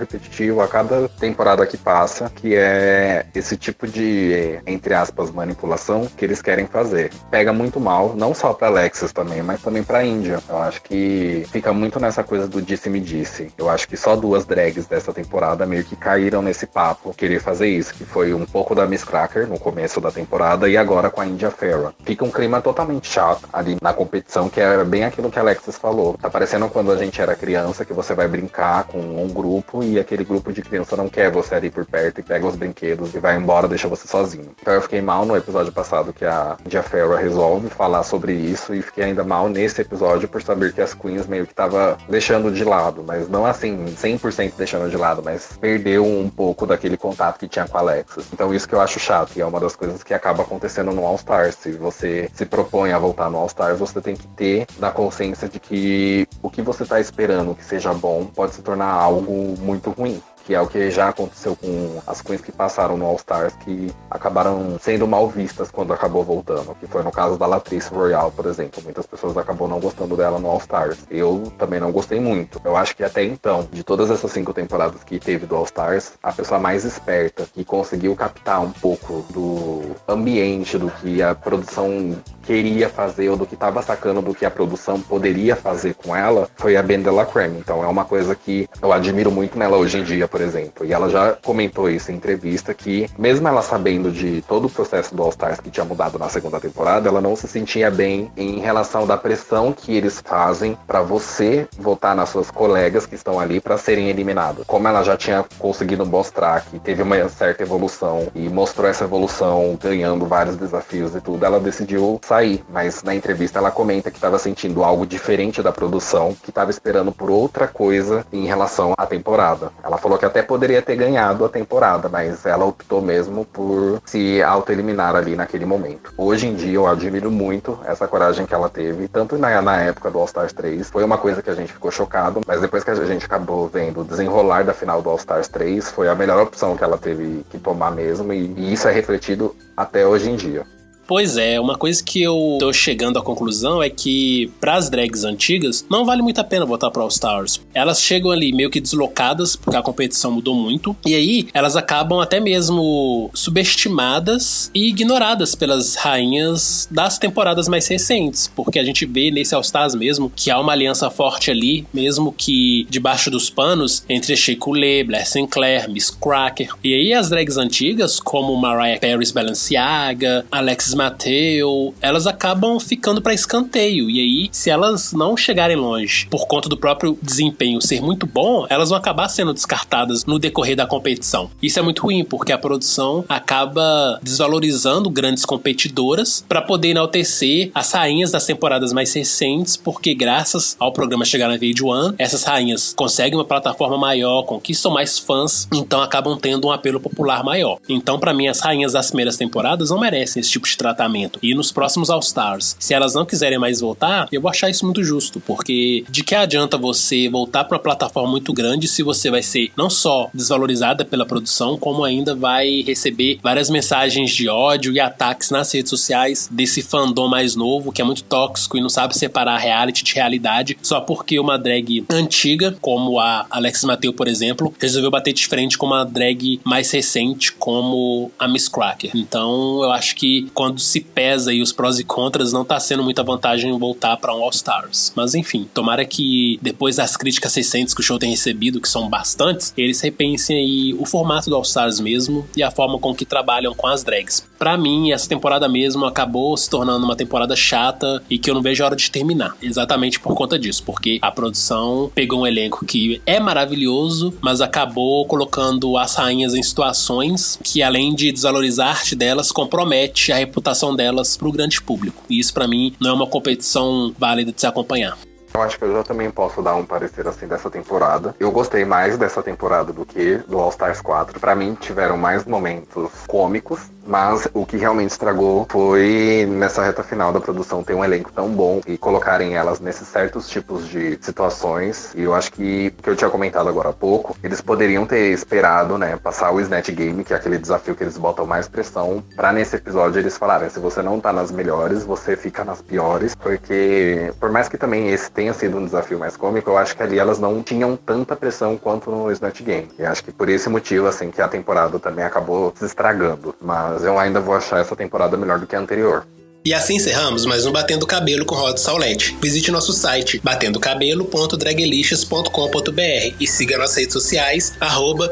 a cada temporada que passa, que é esse tipo de, entre aspas, manipulação que eles querem fazer. Pega muito mal, não só pra Alexis também, mas também pra India. Eu acho que fica muito nessa coisa do disse-me-disse. Eu acho que só duas drags dessa temporada meio que caíram nesse papo, querer fazer isso, que foi um pouco da Miss Cracker no começo da temporada e agora com a India Ferrah. Fica um clima totalmente chato ali na competição, que é bem aquilo que a Alexis falou. Tá parecendo quando a gente era criança, que você vai brincar com um grupo e aquele grupo de criança não quer você ali por perto e pega os brinquedos e vai embora, deixa você sozinho. Então eu fiquei mal no episódio passado que a India Ferrah resolve falar sobre isso, e fiquei ainda mal nesse episódio por saber que as queens meio que tava deixando de lado, mas não assim 100% deixando de lado, mas perdeu um pouco daquele contato que tinha com a Alexis. Então isso que eu acho chato, e é uma das coisas que acaba acontecendo no All Stars. Se você se propõe a voltar no All Stars, você tem que ter da consciência de que o que você tá esperando que seja bom pode se tornar algo muito ruim, que é o que já aconteceu com as queens que passaram no All Stars, que acabaram sendo mal vistas quando acabou voltando, que foi no caso da Latrice Royale, por exemplo. Muitas pessoas acabou não gostando dela no All Stars. Eu também não gostei muito. Eu acho que até então, de todas essas 5 temporadas que teve do All Stars, a pessoa mais esperta, que conseguiu captar um pouco do ambiente, do que a produção queria fazer, ou do que estava sacando do que a produção poderia fazer com ela, foi a Ben de la Creme. Então é uma coisa que eu admiro muito nela hoje em dia, por exemplo. E ela já comentou isso em entrevista, que mesmo ela sabendo de todo o processo do All Stars que tinha mudado na segunda temporada, ela não se sentia bem em relação da pressão que eles fazem para você votar nas suas colegas que estão ali para serem eliminadas. Como ela já tinha conseguido mostrar que teve uma certa evolução e mostrou essa evolução ganhando vários desafios e tudo, ela decidiu sair. Mas na entrevista ela comenta que estava sentindo algo diferente da produção, que estava esperando por outra coisa em relação à temporada. Ela falou que até poderia ter ganhado a temporada, mas ela optou mesmo por se auto-eliminar ali naquele momento. Hoje em dia eu admiro muito essa coragem que ela teve, tanto na época do All Stars 3, foi uma coisa que a gente ficou chocado, mas depois que a gente acabou vendo o desenrolar da final do All Stars 3, foi a melhor opção que ela teve que tomar mesmo, e isso é refletido até hoje em dia. Pois é, uma coisa que eu tô chegando à conclusão é que pras drags antigas não vale muito a pena votar pro All Stars. Elas chegam ali meio que deslocadas, porque a competição mudou muito, e aí elas acabam até mesmo subestimadas e ignoradas pelas rainhas das temporadas mais recentes, porque a gente vê nesse All Stars mesmo que há uma aliança forte ali, mesmo que debaixo dos panos, entre Shea Coulee, Blair Sinclair, Miss Cracker. E aí as drags antigas, como Mariah Paris Balenciaga, Alexis Mateo, elas acabam ficando pra escanteio. E aí, se elas não chegarem longe por conta do próprio desempenho ser muito bom, elas vão acabar sendo descartadas no decorrer da competição. Isso é muito ruim, porque a produção acaba desvalorizando grandes competidoras pra poder enaltecer as rainhas das temporadas mais recentes, porque graças ao programa Chegar na VH1, essas rainhas conseguem uma plataforma maior, conquistam mais fãs, então acabam tendo um apelo popular maior. Então, pra mim, as rainhas das primeiras temporadas não merecem esse tipo de tratamento. E nos próximos All Stars, se elas não quiserem mais voltar, eu vou achar isso muito justo, porque de que adianta você voltar pra uma plataforma muito grande se você vai ser não só desvalorizada pela produção, como ainda vai receber várias mensagens de ódio e ataques nas redes sociais desse fandom mais novo, que é muito tóxico e não sabe separar reality de realidade, só porque uma drag antiga, como a Alexis Mateo, por exemplo, resolveu bater de frente com uma drag mais recente, como a Miss Cracker. Então, eu acho que quando se pesa aí os prós e contras, não tá sendo muita vantagem voltar pra um All Stars. Mas enfim, tomara que depois das críticas recentes que o show tem recebido, que são bastantes, eles repensem aí o formato do All Stars mesmo e a forma com que trabalham com as drags. Pra mim, essa temporada mesmo acabou se tornando uma temporada chata e que eu não vejo a hora de terminar. Exatamente por conta disso, porque a produção pegou um elenco que é maravilhoso, mas acabou colocando as rainhas em situações que, além de desvalorizar a arte delas, compromete a reputação delas pro grande público. E isso, pra mim, não é uma competição válida de se acompanhar. Eu acho que eu já também posso dar um parecer assim dessa temporada. Eu gostei mais dessa temporada do que do All Stars 4. Pra mim, tiveram mais momentos cômicos, mas o que realmente estragou foi nessa reta final da produção ter um elenco tão bom e colocarem elas nesses certos tipos de situações. E eu acho que eu tinha comentado agora há pouco, eles poderiam ter esperado, né, passar o Snatch Game, que é aquele desafio que eles botam mais pressão, pra nesse episódio eles falarem, se você não tá nas melhores, você fica nas piores, porque por mais que também esse tenha sido um desafio mais cômico, eu acho que ali elas não tinham tanta pressão quanto no Snatch Game. E acho que por esse motivo, assim, que a temporada também acabou se estragando. Mas eu ainda vou achar essa temporada melhor do que a anterior. E assim encerramos mais um Batendo Cabelo com Rod Saulete. Visite nosso site batendocabelo.dragelicious.com.br e siga nossas redes sociais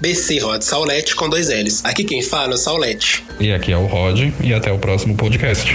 @bcrodsaulete com 2 L's. Aqui quem fala é o Saulete. E aqui é o Rod e até o próximo podcast.